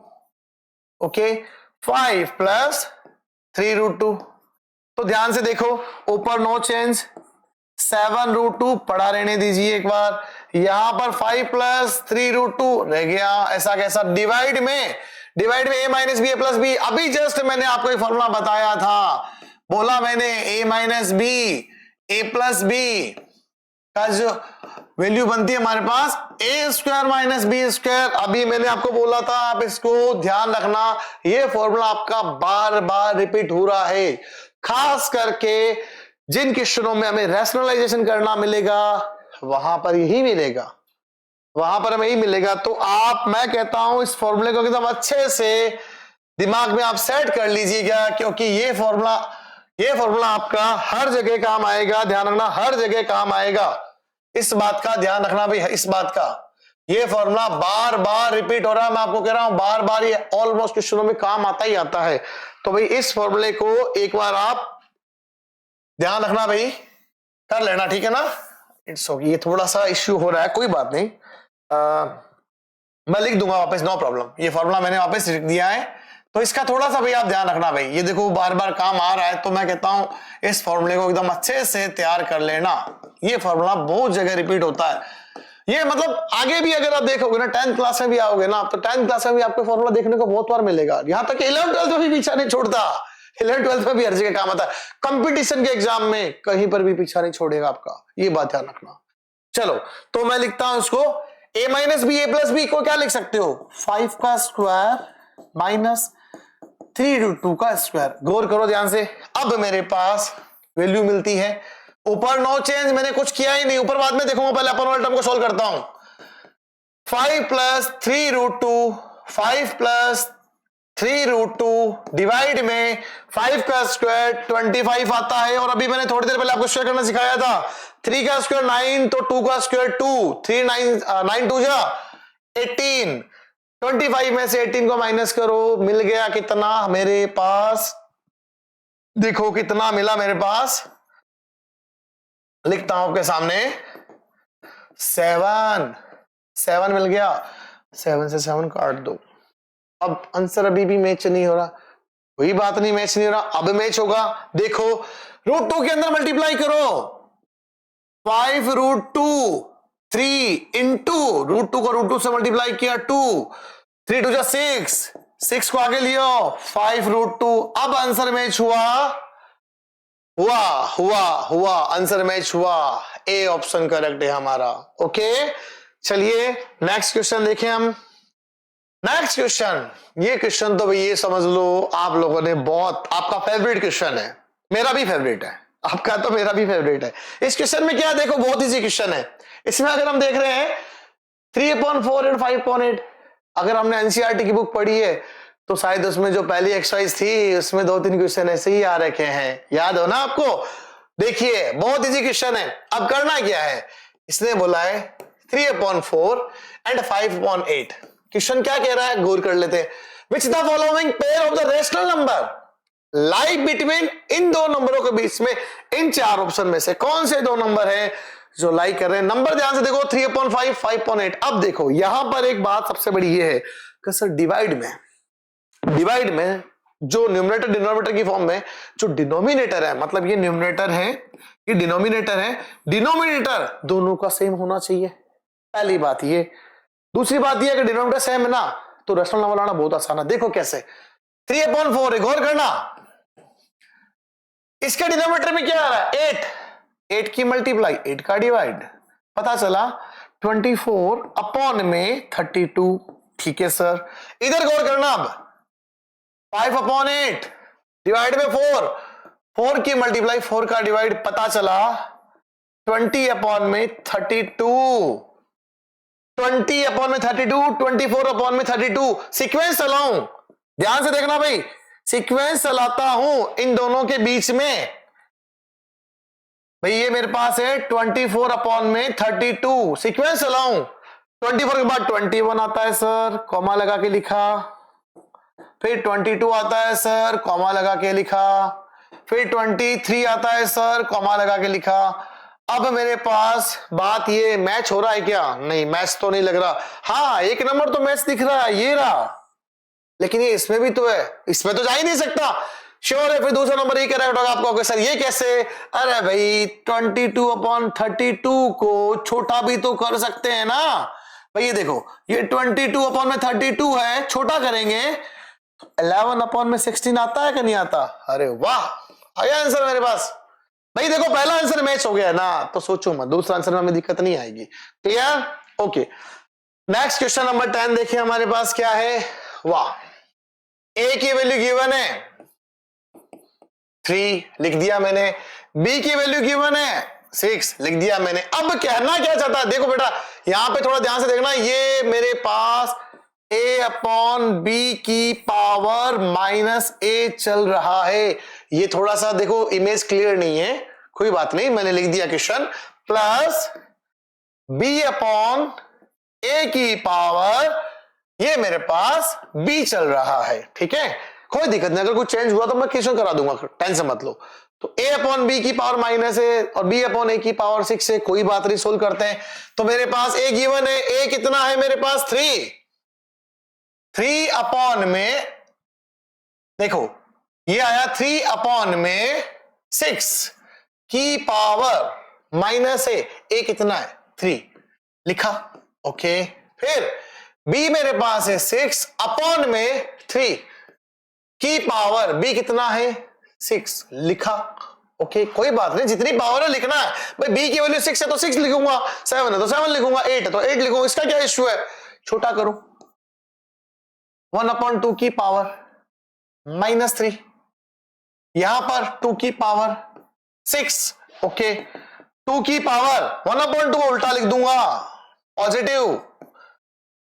ओके, 5 + 3√2। तो ध्यान से देखो, ऊपर नो चेंज, 7√2 पढ़ा रहने दीजिए एक बार, यहां पर 5 + 3√2 रह गया, ऐसा कैसा, डिवाइड में a - b a + b। अभी जस्ट मैंने आपको एक फॉर्मूला बताया था, बोला मैंने a - b a + b का जो वैल्यू बनती है हमारे पास a² - b²। अभी मैंने आपको बोला था, आप इसको ध्यान रखना, ये फॉर्मूला आपका बार बार रिपीट हो रहा है, खास करके जिन क्वेश्चनों में हमें रैशनलाइजेशन करना मिलेगा वहां पर यही मिलेगा, वहां पर हमें यही मिलेगा। तो आप, मैं कहता हूं, इस फॉर्मूले को एकदम अच्छे से दिमाग में आप सेट कर लीजिएगा, क्योंकि ये फॉर्मूला आपका हर जगह काम आएगा, ध्यान रखना, हर जगह काम आएगा। इस बात का ध्यान रखना भाई, इस बात का, ये फॉर्मूला बार बार रिपीट हो रहा है, मैं आपको कह रहा हूं, बार बार ये ऑलमोस्ट क्वेश्चनों में काम आता ही आता है। तो भाई इस फॉर्मूले को एक बार आप ध्यान रखना भाई, कर लेना, ठीक है ना। इट्स ओके, ये थोड़ा सा इश्यू हो रहा है, कोई बात नहीं, मैं लिख दूंगा वापस, नो प्रॉब्लम। ये फॉर्मूला मैंने वापस लिख दिया है, तो इसका थोड़ा सा भाई आप ध्यान रखना भाई, ये देखो बार बार काम आ रहा है, तो मैं कहता हूं इस फॉर्मूले को एकदम अच्छे से तैयार कर लेना। ये फॉर्मूला बहुत जगह रिपीट होता है, ये मतलब आगे भी अगर आप देखोगे ना, 10th क्लास में भी आओगे ना, तो 10th क्लास में भी आपको फॉर्मूला देखने को बहुत बार मिलेगा, यहां तक 11th 12th में भी पीछा नहीं छोड़ता, 11th 12th में भी हर जगह काम आता है, कंपटीशन के एग्जाम में कहीं पर भी पीछा नहीं छोड़ेगा आपका, ये बात ध्यान रखना। चलो, तो मैं लिखता हूं इसको, a - b a + b को क्या लिख सकते हो, 5 का स्क्वायर - 3√2 का स्क्वायर। गौर करो ध्यान से, अब मेरे पास वैल्यू मिलती है, ऊपर नो चेंज, मैंने कुछ किया ही नहीं, ऊपर बाद में देखूंगा, पहले अपर वाले टर्म को सोल्व करता हूं। 5 + 3√2, 5 + 3√2 डिवाइड में 5 का स्क्वायर 25 आता है, और अभी मैंने थोड़ी देर पहले आपको शेयर करना सिखाया था, 3 का स्क्वायर 9, तो 2 का स्क्वायर 2, 3 9 2 जा 18, 25 में से 18 को माइनस करो, मिल गया कितना मेरे पास, देखो कितना मिला मेरे पास, लिखता हूं आपके सामने, 7 मिल गया, 7 से 7 काट दो। अब आंसर अभी भी मैच नहीं हो रहा, कोई बात नहीं, मैच नहीं हो रहा, अब मैच होगा। देखो √2 के अंदर मल्टीप्लाई करो, 5√2 3 इंटू √2 को √2 से मल्टीप्लाई किया 2, 3 2 6, 6 को आगे लियो 5√2। अब आंसर मैच हुआ आंसर मैच हुआ, ए ऑप्शन करेक्ट है हमारा। ओके, चलिए नेक्स्ट क्वेश्चन देखें हम। नेक्स्ट क्वेश्चन, ये क्वेश्चन तो भाई ये समझ लो आप लोगों ने बहुत, आपका फेवरेट क्वेश्चन है, मेरा भी फेवरेट है, आपका तो मेरा भी फेवरेट है। इस क्वेश्चन में क्या, देखो बहुत इजी क्वेश्चन है। इसमें अगर हम देख रहे हैं 3/4 एंड 5/8, अगर हमने एनसीईआरटी की बुक पढ़ी है तो शायद उसमें जो पहली एक्सरसाइज थी उसमें 2-3 क्वेश्चन ऐसे ही आ रखे हैं, याद हो ना आपको। देखिए बहुत इजी क्वेश्चन है। अब करना क्या है, इसने बोला है 3/4 एंड 5/8। क्वेश्चन क्या कह रहा है, गौर कर लेते हैं। Which the following pair of the rational number lie between, इन दो नंबरों के बीच में, इन 4 ऑप्शन में से कौन से 2 नंबर हैं जो लाई कर रहे हैं। नंबर ध्यान से देखो, 3/5 5/8। अब देखो यहां पर एक बात सबसे बड़ी ये है कि सर डिवाइड में जो न्यूमरेटर डिनोमिनेटर की फॉर्म में जो डिनोमिनेटर है, मतलब ये न्यूमरेटर है ये डिनोमिनेटर है, डिनोमिनेटर दोनों का सेम होना चाहिए, पहली बात ये। दूसरी बात ये कि डिनोमिनेटर सेम है ना, तो रेशनल नंबर लाना बहुत आसान है। देखो कैसे, 3/4 है, गौर करना, इसके डिनोमिनेटर में क्या आ रहा है 8 की मल्टीप्लाई 8 का डिवाइड, पता चला 24/32। ठीक है सर, इधर गौर करना, अब 5/8 डिवाइड में 4 की मल्टीप्लाई 4 का डिवाइड, पता चला 20/32। 20 अपॉन में 32, 24 अपॉन में 32। सीक्वेंस चलाऊं, ध्यान से देखना भाई, सीक्वेंस चलाता हूं इन दोनों के बीच में। भाई ये मेरे पास है 24 अपॉन में 32, सीक्वेंस चलाऊं, 24 के बाद 21 आता है सर, कॉमा लगा के लिखा, फिर 22 आता है सर, कॉमा लगा के लिखा, फिर 23 आता है सर, कॉमा लगा के लिखा। अब मेरे पास बात ये मैच हो रहा है क्या? नहीं, मैच तो नहीं लग रहा। हाँ, एक नंबर तो मैच दिख रहा है, ये रहा, लेकिन ये इसमें भी तो है, इसमें तो जा ही नहीं सकता। श्योर है, फिर दूसरा नंबर ये करेक्ट होगा आपको। सर ये कैसे? अरे भाई 22 अपॉन 32 को छोटा भी तो कर सकते हैं ना भाई। ये देखो, ये 22 अपॉन में 32 है, छोटा करेंगे 11 अपॉन में 16 आता है कि नहीं आता? अरे वाह, आया आंसर मेरे पास। भाई देखो, पहला आंसर मैच हो गया ना, तो सोचो मत, दूसरा आंसर में हमें दिक्कत नहीं आएगी। Clear? Okay, next question number 10 देखिए हमारे पास क्या है। वाह, ए की वैल्यू गिवन है 3, लिख दिया मैंने। बी की वैल्यू गिवन है 6, लिख दिया मैंने। अब कहना क्या चाहता है? देखो बेटा, यहां पे थोड़ा ध्यान से देखना, ये मेरे पास a अपॉन बी की पावर माइनस a चल रहा है। ये थोड़ा सा देखो, इमेज क्लियर नहीं है, कोई बात नहीं, मैंने लिख दिया question, plus b upon a की पावर, ये मेरे पास b चल रहा है। ठीक है, कोई दिक्कत नहीं, अगर कुछ चेंज हुआ तो मैं क्वेश्चन करा दूंगा, टेंशन मत लो। तो a अपॉन बी की पावर माइनस है और b अपॉन a की पावर 6 है, कोई बात नहीं, सोल्व करते हैं। तो मेरे पास a गिवन है, a कितना है मेरे पास? 3 अपॉन में, देखो ये आया 3 अपॉन में 6 की पावर माइनस है, a कितना है? 3, लिखा। ओके, फिर b मेरे पास है 6 अपॉन में 3 की पावर, b कितना है? 6, लिखा। ओके, कोई बात नहीं, जितनी पावर है लिखना है भाई। b की वैल्यू 6 है तो 6 लिखूंगा, 7 है तो 7 लिखूंगा, 8 है तो 8 लिखूंगा, इसका क्या इश्यू है? छोटा करो, 1/2 की पावर -3, यहां पर 2 की पावर 6। ओके, 2 की पावर 1/2 को उल्टा लिख दूंगा, पॉजिटिव,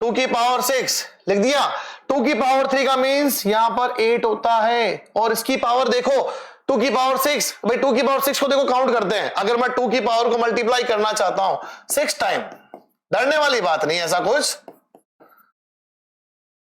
2 की पावर 6 लिख दिया। 2 की पावर 3 का मींस यहां पर 8 होता है, और इसकी पावर देखो 2 की पावर 6, भाई 2 की पावर 6 को देखो काउंट करते हैं। अगर मैं 2 की पावर को मल्टीप्लाई करना चाहता हूं 6 टाइम, डरने वाली बात नहीं, ऐसा कुछ।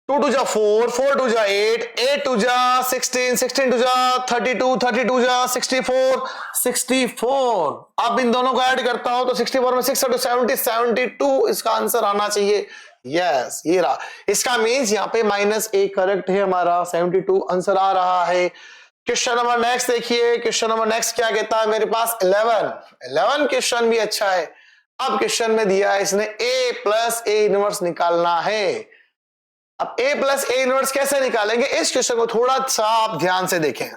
2 टू जा 4, 4 टू जा 8, 8 टू जा 16, 16 टू जा 32, 32 जा 64, 64। अब इन दोनों को ऐड करता हूं तो 64 में 6 to 70, 72 इसका आंसर आना चाहिए। यस, ये रहा। इसका मींस यहाँ पे -a करेक्ट है हमारा, 72 आंसर आ रहा है। क्वेश्चन नंबर नेक्स्ट देखिए, क्वेश्चन नंबर नेक्स्ट क्या कहता है मेरे पास? 11 क्वेश्चन भी अच्छा है। अब क्वेश्चन में दिया है इसने a प्लस a इनवर्स निकालना है। अब a प्लस a इनवर्स कैसे निकालेंगे, इस क्वेश्चन को थोड़ा सा आप ध्यान से देखें।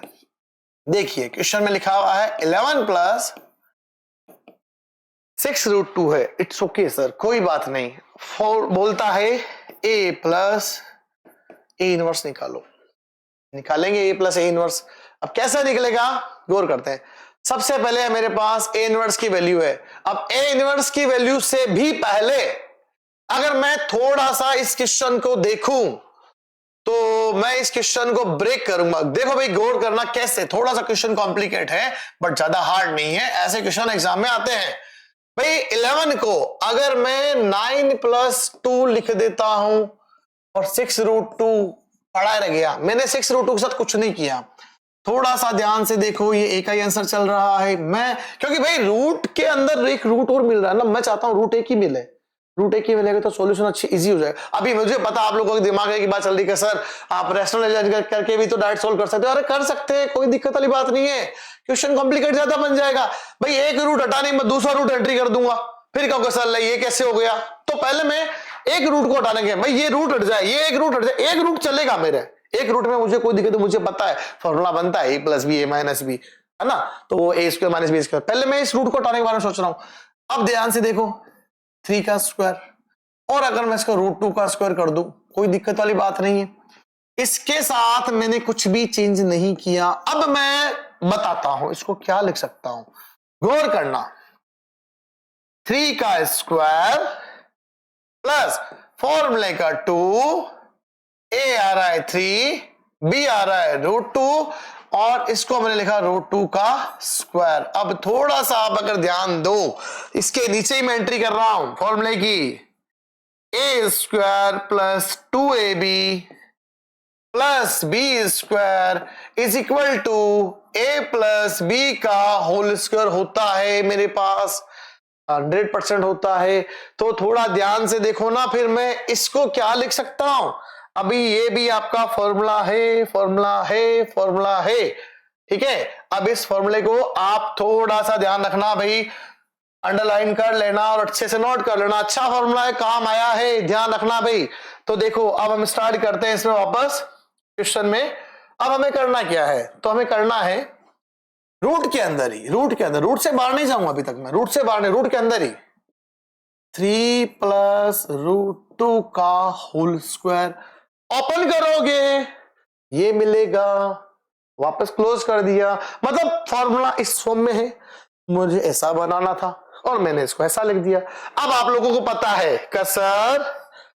देखिए क्वेश्चन में लिखा हुआ है 11 प्लस 6√2 है। इट्स ओके सर, कोई बात नहीं। बोलता है a प्लस a इनवर्स निकालो, निकालेंगे a प्लस a इनवर्स। अब कैसे निकलेगा, गौर करते हैं। सबसे पहले मेरे पास a इनवर्स की वैल्यू है। अब a इनवर्स की वैल्यू से भी पहले अगर मैं थोड़ा सा इस क्वेश्चन को देखूं तो मैं इस क्वेश्चन को ब्रेक करूंगा। देखो भाई, गौर करना कैसे, थोड़ा सा क्वेश्चन कॉम्प्लिकेट है बट ज्यादा हार्ड नहीं है, ऐसे क्वेश्चन एग्जाम में आते हैं। भाई 11 को अगर मैं 9 + 2 लिख देता हूं और 6√2 पड़ा रह गया, मैंने 6√2 के साथ कुछ नहीं किया। थोड़ा सा ध्यान से देखो, ये एक ही आंसर चल रहा है। मैं क्योंकि भाई रूट के अंदर एक रूट और मिल रहा है ना, मैं चाहता हूं रूट एक ही मिले, रूट एक ही मिलेगा तो सॉल्यूशन अच्छी इजी हो जाएगा। अभी मुझे पता आप लोगों के दिमाग में की बात चल रही है सर आप रैशनल करके भी तो डायरेक्ट सोल्व कर सकते हो। अरे कर सकते हैं, कोई दिक्कत वाली बात नहीं है। क्वेश्चन कॉम्प्लिकेट ज्यादा बन जाएगा। भाई एक रूट हटाने में दूसरा रूट एंट्री कर दूंगा, फिर कहोगे सर ये कैसे हो गया। तो पहले मैं एक रूट को हटाने के, भाई ये रूट हट जाए, ये एक रूट हट जाए, एक रूट चलेगा मेरे, एक रूट में मुझे कोई दिक्कत, मुझे पता है फॉर्मूला बनता है a + b a - b, है ना। तो वो a² - b²। पहले मैं इस रूट को हटाने के बारे में सोच रहा हूं। अब ध्यान से देखो, 3 का स्क्वायर, और अगर मैं इसको √2 का स्क्वायर कर दूं, कोई दिक्कत वाली बात नहीं है। इसके साथ मैंने कुछ भी चेंज नहीं किया। अब मैं बताता हूं इसको क्या लिख सकता हूं, गौर करना। 3 का स्क्वायर प्लस फॉर्मूले का 2, ए आ रहा है 3, बी आ रहा है √2 और इसको मैंने लिखा √2 का स्क्वायर। अब थोड़ा सा आप अगर ध्यान दो, इसके नीचे ही मैं एंट्री कर रहा हूं फॉर्मूले की, ए स्क्वायर प्लस 2ab प्लस b square is equal to a plus b का होल स्क्वायर होता है मेरे पास 100% होता है। तो थोड़ा ध्यान से देखो ना, फिर मैं इसको क्या लिख सकता हूं, अभी ये भी आपका फॉर्मूला है, फॉर्मूला है, फॉर्मूला है, ठीक है। अब इस फॉर्मूले को आप थोड़ा सा ध्यान रखना भाई, अंडरलाइन कर लेना और अच्छे से नोट कर लेना, अच्छा फॉर्मूला है, काम आया है, ध्यान रखना भाई। तो देखो अब हम स्टार्ट करते हैं इसमें वापस क्वेश्चन में। अब हमें करना क्या है, तो हमें करना है रूट के अंदर ही, रूट के अंदर, रूट से बाहर नहीं जाऊंगा अभी तक मैं, रूट से बाहर नहीं, रूट के अंदर ही 3 प्लस √2 का होल स्क्वायर ओपन करोगे ये मिलेगा, वापस क्लोज कर दिया, मतलब फॉर्मूला इस फॉर्म में है, मुझे ऐसा बनाना था और मैंने इसको ऐसा लिख दिया। अब आप लोगों को पता है कि सर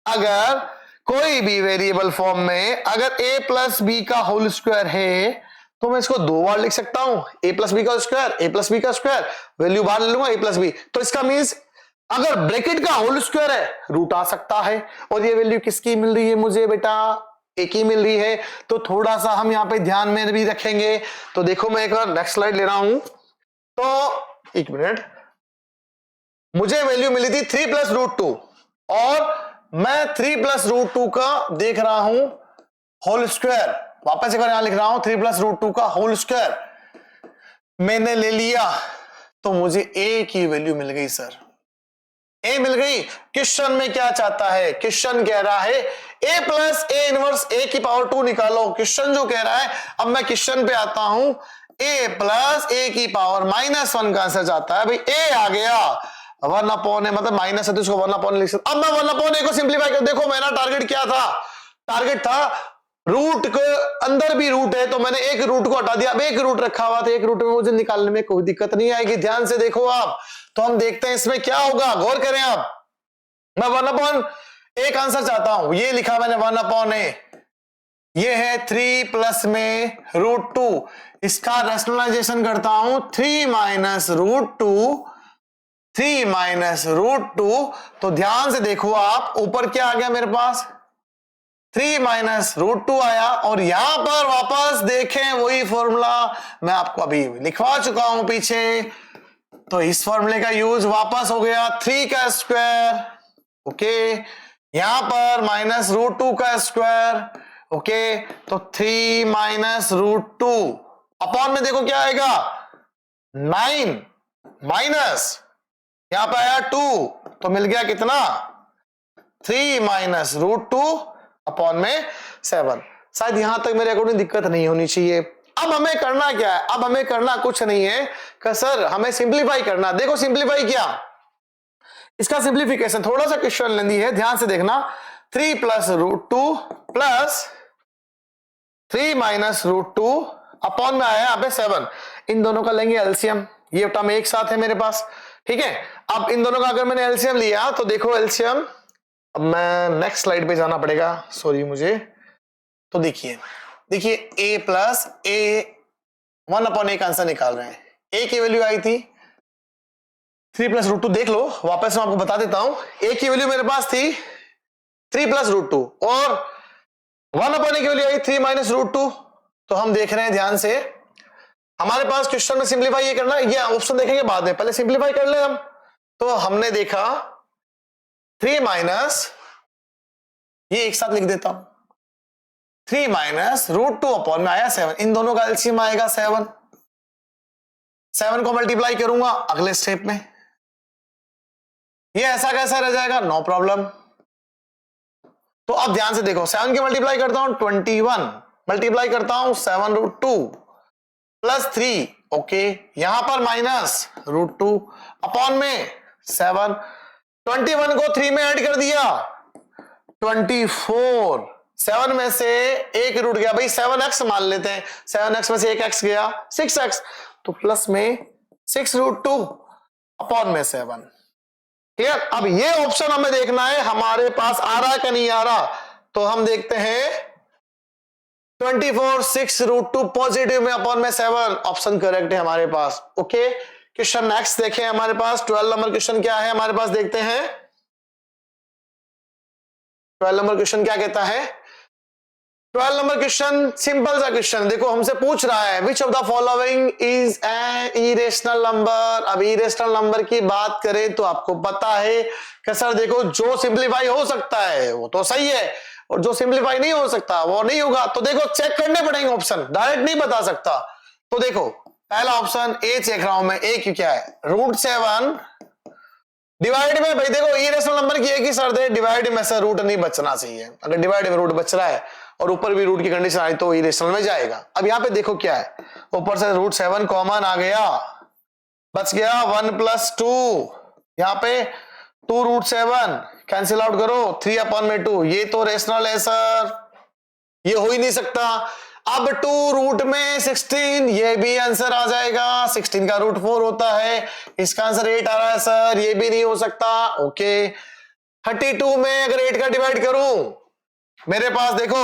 अगर कोई भी वेरिएबल फॉर्म में अगर a प्लस बी का होल स्क्वायर है तो मैं इसको 2 बार लिख सकता हूं, a प्लस बी का स्क्वायर, a प्लस बी का स्क्वायर, वैल्यू बाहर ले लूंगा a प्लस बी, तो इसका मीन्स अगर ब्रैकेट का होल स्क्वायर है रूट आ सकता है, और ये वैल्यू किसकी मिल रही है मुझे बेटा, एक ही मिल रही है। तो थोड़ा सा हम यहाँ पे ध्यान में भी रखेंगे। तो देखो मैं एक बार नेक्स्ट स्लाइड ले रहा हूं, तो एक मिनट, मुझे वैल्यू मिली थी 3 प्लस √2 और मैं 3 प्लस √2 का देख रहा हूं होल स्क्वायर, वापस एक बार यहां लिख रहा हूं 3 प्लस √2 का होल स्क्वायर मैंने ले लिया, तो मुझे a की वैल्यू मिल गई सर, a मिल गई। क्वेश्चन में क्या चाहता है, क्वेश्चन कह रहा है a plus a inverse a की पावर 2 निकालो, क्वेश्चन जो कह रहा है। अब मैं क्वेश्चन पे आता हूं, a प्लस a की पावर -1 का आंसर चाहता है भाई, a आ गया 1/a, मतलब माइनस है तो इसको 1/a लिख सकते। अब मैं 1/a को सिंप्लीफाई कर, देखो मेरा टारगेट क्या था, टारगेट था रूट के अंदर भी रूट है तो मैंने एक रूट को हटा दिया, अब एक रूट रखा हुआ था, एक रूट में मुझे निकालने में कोई दिक्कत नहीं आएगी। ध्यान से देखो आप, तो हम देखते हैं इसमें क्या होगा, गौर करें आप। मैं 1/a एक आंसर चाहता हूं, ये लिखा मैंने 1/a, ये है 3 प्लस में √2, इसका रैशनलाइजेशन करता हूं 3 माइनस √2, 3 माइनस √2, तो ध्यान से देखो आप, ऊपर क्या आ गया मेरे पास 3 माइनस √2 आया, और यहां पर वापस देखें वही फॉर्मूला मैं आपको अभी लिखवा चुका हूं पीछे, तो इस फॉर्मूले का यूज वापस हो गया 3 का स्क्वायर, ओके, यहां पर माइनस √2 का स्क्वायर, ओके, तो 3 माइनस √2 अपॉन में देखो क्या आएगा 9 माइनस यहां पर आया 2, तो मिल गया कितना 3 माइनस √2 अपॉन में 7। शायद यहां तक मेरे अकॉर्डिंग दिक्कत नहीं होनी चाहिए। अब हमें करना क्या है, अब हमें करना कुछ नहीं है कि सर हमें सिंप्लीफाई करना। देखो सिंप्लीफाई किया, इसका सिंप्लीफिकेशन थोड़ा सा क्वेश्चन लेंदी है, ध्यान से देखना। 3 प्लस √2 प्लस 3 माइनस √2 अपॉन में आया यहाँ पे 7, इन दोनों का लेंगे एलसीएम, ये टर्म एक साथ है मेरे पास, ठीक है। अब इन दोनों का अगर मैंने एलसीएम लिया तो देखो एलसीएम, अब मैं नेक्स्ट स्लाइड पे जाना पड़ेगा, सॉरी मुझे, तो देखिए a प्लस a 1/a का आंसर निकाल रहे हैं, a की वैल्यू आई थी 3 प्लस √2, देख लो वापस मैं आपको बता देता हूं, a की वैल्यू मेरे पास थी 3 प्लस √2 और 1/a की वैल्यू आई 3 माइनस √2। तो हम देख रहे हैं ध्यान से, हमारे पास क्वेश्चन में सिंप्लीफाई ये करना, ये ऑप्शन देखेंगे बाद में, पहले सिंप्लीफाई कर ले हम। तो हमने देखा 3 माइनस, ये एक साथ लिख देता हूं, 3 माइनस √2 अपॉन में आया 7, इन दोनों का एलसीएम आएगा 7 को मल्टीप्लाई करूंगा अगले स्टेप में, ये ऐसा कैसा रह जाएगा, नो प्रॉब्लम। तो अब ध्यान से देखो, 7 के मल्टीप्लाई करता हूं 21, मल्टीप्लाई करता हूं 7√2 प्लस 3, ओके, यहां पर माइनस √2 अपॉन में 7, 21 को 3 में ऐड कर दिया 24, 7 में से एक रूट गया भाई, 7x मान लेते हैं, 7x में से एक x गया 6x, तो प्लस में 6√2 अपॉन में 7, क्लियर। अब ये ऑप्शन हमें देखना है हमारे पास आ रहा है कि नहीं आ रहा, तो हम देखते हैं 24 6 रूट 2 पॉजिटिव में अपॉन में 7 ऑप्शन करेक्ट है हमारे पास। ओके, क्वेश्चन नेक्स्ट देखें हमारे पास 12 नंबर क्वेश्चन क्या है हमारे पास, देखते हैं 12 नंबर क्वेश्चन क्या कहता है। 12 नंबर क्वेश्चन सिंपल सा क्वेश्चन, देखो हमसे पूछ रहा है which of the following is an irrational number. अब इरेशनल नंबर की बात करें तो आपको पता है कि सर देखो जो सिंप्लीफाई हो सकता है वो तो सही है, और जो सिंप्लीफाई नहीं हो सकता वो नहीं होगा। तो देखो चेक करने पड़ेंगे ऑप्शन, डायरेक्ट नहीं बता सकता। तो देखो पहला ऑप्शन ए चेक रहा हूं मैं, ए की क्या है √7 डिवाइड में, भाई देखो इरेशनल नंबर की एक ही शर्त है, डिवाइड में से रूट नहीं बचना चाहिए। अगर डिवाइड में रूट बच रहा है और ऊपर भी रूट की कंडीशन आई तो इरेशनल में जाएगा। अब यहाँ पे देखो क्या है, ऊपर से √7 कॉमन आ गया, बच गया 1 + 2, यहाँ पे 2√7 कैंसिल आउट करो 3/2, ये तो रेशनल है सर, ये हो ही नहीं सकता। अब 2 रूट में 16, ये भी आंसर आ जाएगा, 16 का √4 होता है, इसका आंसर 8 आ रहा है सर, ये भी नहीं हो सकता। ओके, 32 में अगर 8 का डिवाइड करूं, मेरे पास देखो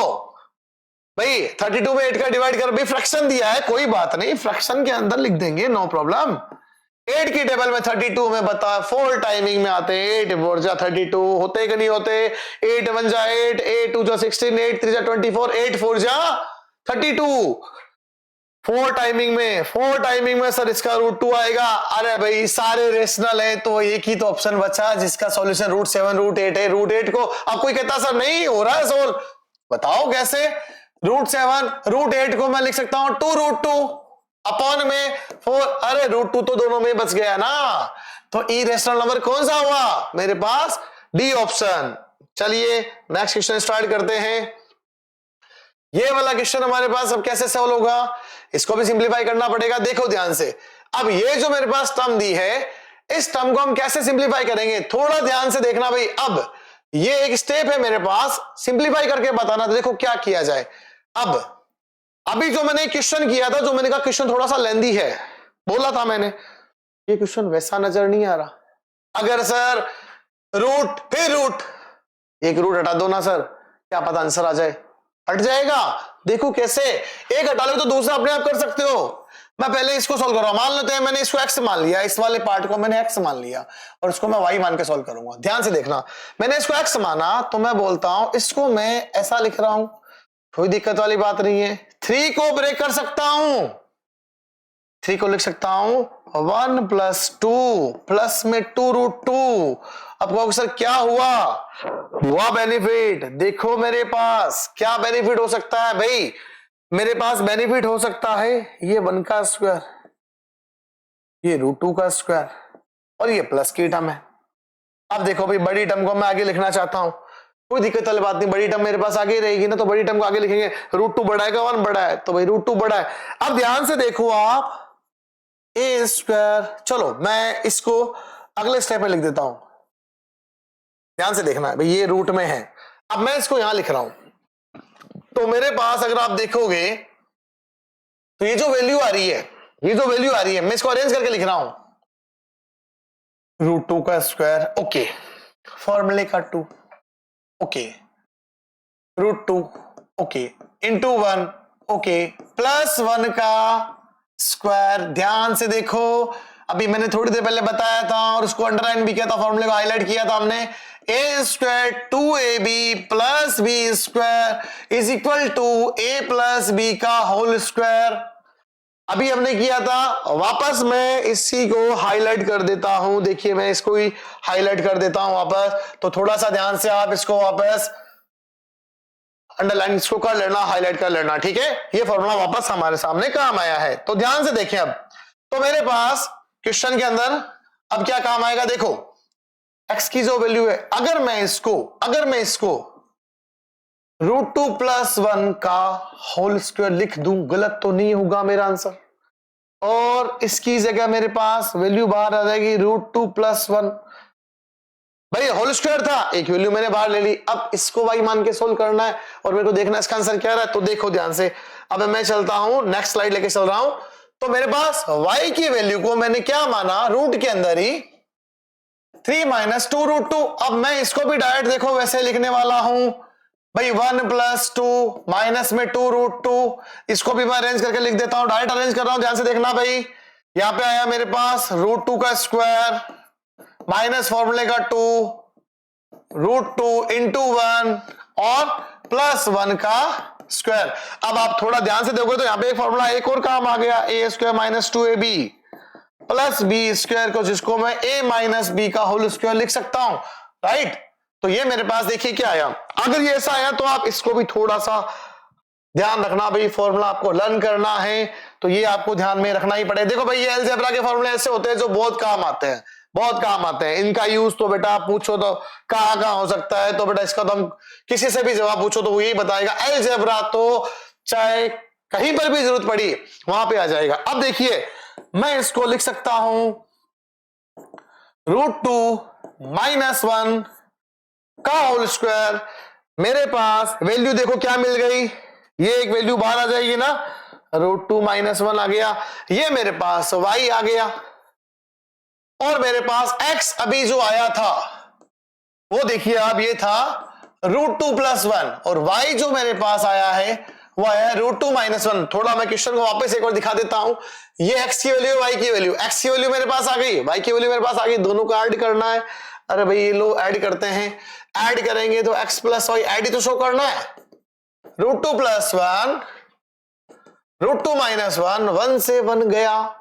भाई 32 में 8 का डिवाइड कर, भाई फ्रैक्शन दिया है कोई बात नहीं, फ्रैक्शन के अंदर लिख देंगे नो प्रॉब्लम। 8 की टेबल में 32 में बता 4 टाइमिंग में आते हैं, 8 4 जा 32 होते कि नहीं होते, 8 1 जा 8, 8 2 जा 16, 8 3 जा 24, 8 4 जा 32, 4 टाइमिंग में सर इसका √2 आएगा। अरे भाई सारे रेशनल है तो एक ही तो ऑप्शन बचा जिसका सॉल्यूशन √7 √8 है। √8 को अब कोई कहता सर नहीं हो रहा है सोल्व, बताओ कैसे। √7 √8 को मैं लिख सकता हूं 2√2 अपॉन में 4, अरे √2 तो दोनों में बच गया ना, तो इरेशनल नंबर कौन सा हुआ मेरे पास, डी ऑप्शन। चलिए नेक्स्ट क्वेश्चन स्टार्ट करते हैं। ये वाला क्वेश्चन हमारे पास अब कैसे सॉल्व होगा, इसको भी सिंप्लीफाई करना पड़ेगा। देखो ध्यान से, अब ये जो मेरे पास टर्म दी है, इस टर्म को हम कैसे सिंप्लीफाई करेंगे, थोड़ा ध्यान से देखना भाई। अब ये एक स्टेप है मेरे पास, सिंप्लीफाई करके बताना। तो देखो क्या किया जाए। अब अभी जो मैंने क्वेश्चन किया था, जो मैंने कहा क्वेश्चन थोड़ा सा लेंदी है, बोला था मैंने, ये क्वेश्चन वैसा नजर नहीं आ रहा। अगर सर रूट फिर रूट, एक रूट हटा दो ना सर, क्या पता आंसर आ जाए, हट जाएगा। देखो कैसे, एक हटा लो तो दूसरा अपने आप कर सकते हो। मैं पहले इसको सॉल्व कर रहा हूं, मान लेते हैं मैंने इसको x मान लिया, इस वाले पार्ट को मैंने x मान लिया और इसको मैं y मान के सॉल्व करूंगा। ध्यान से देखना, मैंने इसको x माना तो मैं बोलता हूं इसको मैं ऐसा लिख रहा हूं, कोई दिक्कत वाली बात नहीं है। 3 को ब्रेक कर सकता हूं, 3 को लिख सकता हूं 1 + 2 प्लस में 2√2। अब कहोगे सर क्या हुआ बेनिफिट, देखो मेरे पास क्या बेनिफिट हो सकता है भाई, मेरे पास बेनिफिट हो सकता है ये 1 का स्क्वायर, ये √2 का स्क्वायर और ये प्लस की टर्म है। अब देखो भाई बड़ी टर्म को मैं आगे लिखना चाहता हूं, कोई दिक्कत वाली बात नहीं, बड़ी टर्म मेरे पास आगे रहेगी ना, तो बड़ी टर्म को आगे लिखेंगे, √2 बड़ा है 1 बड़ा है, तो भाई √2 बड़ा है। अब ध्यान से देखो आप, a², चलो मैं इसको अगले स्टेप में लिख देता हूं, ध्यान से देखना है भाई, ये रूट में है। अब मैं इसको यहां लिख रहा हूं, तो मेरे पास अगर आप देखोगे तो ये जो वैल्यू आ रही है, मैं इसको अरेंज करके लिख रहा हूं, √2 का स्क्वायर, ओके, फॉर्मूले का 2, okay, √2, okay, into 1, okay, plus 1 का स्क्वायर। ध्यान से देखो, अभी मैंने थोड़ी देर पहले बताया था और उसको अंडरलाइन भी किया था, फॉर्मूले को हाईलाइट किया था हमने, a² 2ab + b² is equal to a + b का होल स्क्वायर। अभी हमने किया था, वापस मैं इसी को हाईलाइट कर देता हूं, देखिए मैं इसको ही हाईलाइट कर देता हूं वापस, तो थोड़ा सा ध्यान से आप इसको वापस अंडरलाइन इसको कर लेना, हाईलाइट कर लेना, ठीक है। ये फॉर्मूला वापस हमारे सामने काम आया है, तो ध्यान से देखें। अब तो मेरे पास क्वेश्चन के अंदर अब क्या काम आएगा, देखो x की जो वैल्यू है, अगर मैं इसको √2 + 1 का होल स्क्वायर लिख दूं, गलत तो नहीं होगा मेरा आंसर, और इसकी जगह मेरे पास वैल्यू बाहर आ जाएगी √2 + 1, भाई होल स्क्वायर था, एक वैल्यू मैंने बाहर ले ली। अब इसको y मान के सोल्व करना है और मेरे को देखना इसका आंसर क्या रहा है, तो देखो ध्यान से, अब मैं चलता हूं नेक्स्ट स्लाइड लेके चल रहा हूं, तो मेरे पास y की वैल्यू को मैंने क्या माना, रूट के अंदर ही 3 माइनस 2√2। अब मैं इसको भी डायरेक्ट देखो वैसे लिखने वाला हूं भाई, 1 + 2 माइनस में 2√2, इसको भी मैं अरेंज करके लिख देता हूं, डायरेक्ट अरेंज कर रहा हूं, ध्यान से देखना भाई। यहां पे आया मेरे पास √2 का स्क्वायर माइनस फॉर्मूले का 2 √2 × 1 और +1 का स्क्वायर। अब आप थोड़ा ध्यान से देखोगे तो यहां पे एक फॉर्मूला एक और काम आ गया, a² - 2ab + b² को, जिसको मैं a - b का होल स्क्वायर लिख सकता हूं, राइट। तो ये मेरे पास देखिए क्या आया। अगर ये ऐसा आया तो आप इसको भी थोड़ा सा ध्यान रखना भाई, फॉर्मूला आपको लर्न करना है तो ये आपको ध्यान में रखना ही पड़ेगा। देखो भाई, ये अलजेब्रा के फॉर्मूले ऐसे होते हैं जो बहुत काम आते हैं, बहुत काम आते हैं। इनका यूज तो बेटा आप पूछो तो कहां हो सकता है, तो बेटा इसका तो हम किसी से भी जवाब पूछो तो वो यही बताएगा, अलजेब्रा तो चाहे कहीं पर भी जरूरत पड़ी वहां पे आ जाएगा। अब देखिए मैं इसको लिख सकता हूं √2 - 1 का होल स्क्वायर। मेरे पास वैल्यू देखो क्या मिल गई, ये एक वैल्यू बाहर आ जाएगी ना, √2 - 1 आ गया, ये मेरे पास y आ गया, और मेरे पास x अभी जो आया था वो देखिए अब ये था √2 + 1, और y जो मेरे पास आया है वो आया √2 - 1। थोड़ा मैं क्वेश्चन को वापस एक बार दिखा देता हूं, ये x की वैल्यू, y की वैल्यू, x की वैल्यू मेरे पास आ गई, y की वैल्यू मेरे पास आ गई, दोनों को ऐड करना है। अरे भाई ये लो ऐड करते हैं, ऐड करेंगे तो x + y ऐड ही तो शो करना है, √2 + 1 √2 - 1, 1 से 1 गया,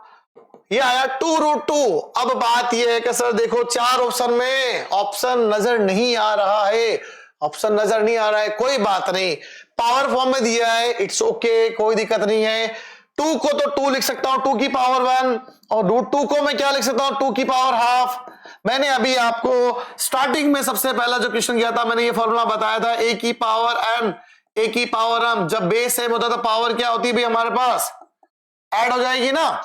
ये आया 2√2। अब बात ये है कि सर देखो 4 ऑप्शन में ऑप्शन नजर नहीं आ रहा है, ऑप्शन नजर नहीं आ रहा है, कोई बात नहीं, पावर फॉर्म में दिया है, इट्स ओके, कोई दिक्कत नहीं है। 2 को तो 2 लिख सकता हूं 2 की पावर 1, और √2 को मैं क्या लिख सकता हूं 2 की पावर हाफ। मैंने अभी आपको स्टार्टिंग में सबसे पहला जो क्वेश्चन किया था मैंने ये फॉर्मूला बताया था, a की पावर m, a की पावर m, जब बेस सेम होता तो पावर क्या होती है भाई हमारे पास, ऐड हो जाएगी ना।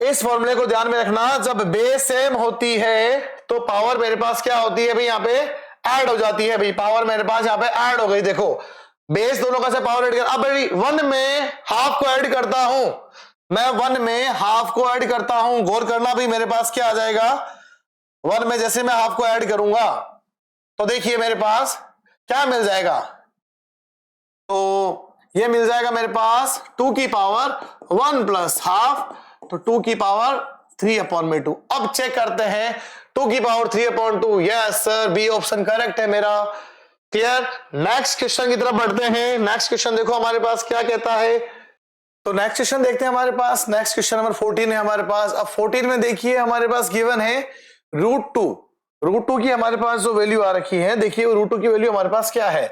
इस फॉर्मूले को ध्यान में रखना, जब बेस सेम होती है तो पावर मेरे पास क्या होती है भाई, यहाँ पे ऐड हो जाती है भाई, पावर मेरे पास यहाँ पे ऐड हो गई। देखो बेस दोनों का से पावर ऐड कर, अब भाई 1 में हाफ को ऐड करता हूं मैं, 1 में हाफ को ऐड करता हूं, गौर करना भाई मेरे पास क्या आ जाएगा, 1 में जैसे मैं हाफ को ऐड करूंगा तो देखिए मेरे पास क्या मिल जाएगा, तो ये मिल जाएगा मेरे पास 2 की पावर 1 + हाफ, तो 2 की पावर 3/2। अब चेक करते हैं 2 की power 3/2, yes sir b option correct है मेरा, क्लियर। नेक्स्ट क्वेश्चन की तरफ बढ़ते हैं। नेक्स्ट क्वेश्चन देखो हमारे पास क्या कहता है, तो नेक्स्ट क्वेश्चन देखते हैं हमारे पास, नेक्स्ट क्वेश्चन नंबर 14 है हमारे पास। अब 14 में देखिए हमारे पास गिवन है √2 की हमारे पास जो वैल्यू आ रखी है, देखिए √2 की वैल्यू हमारे पास क्या है,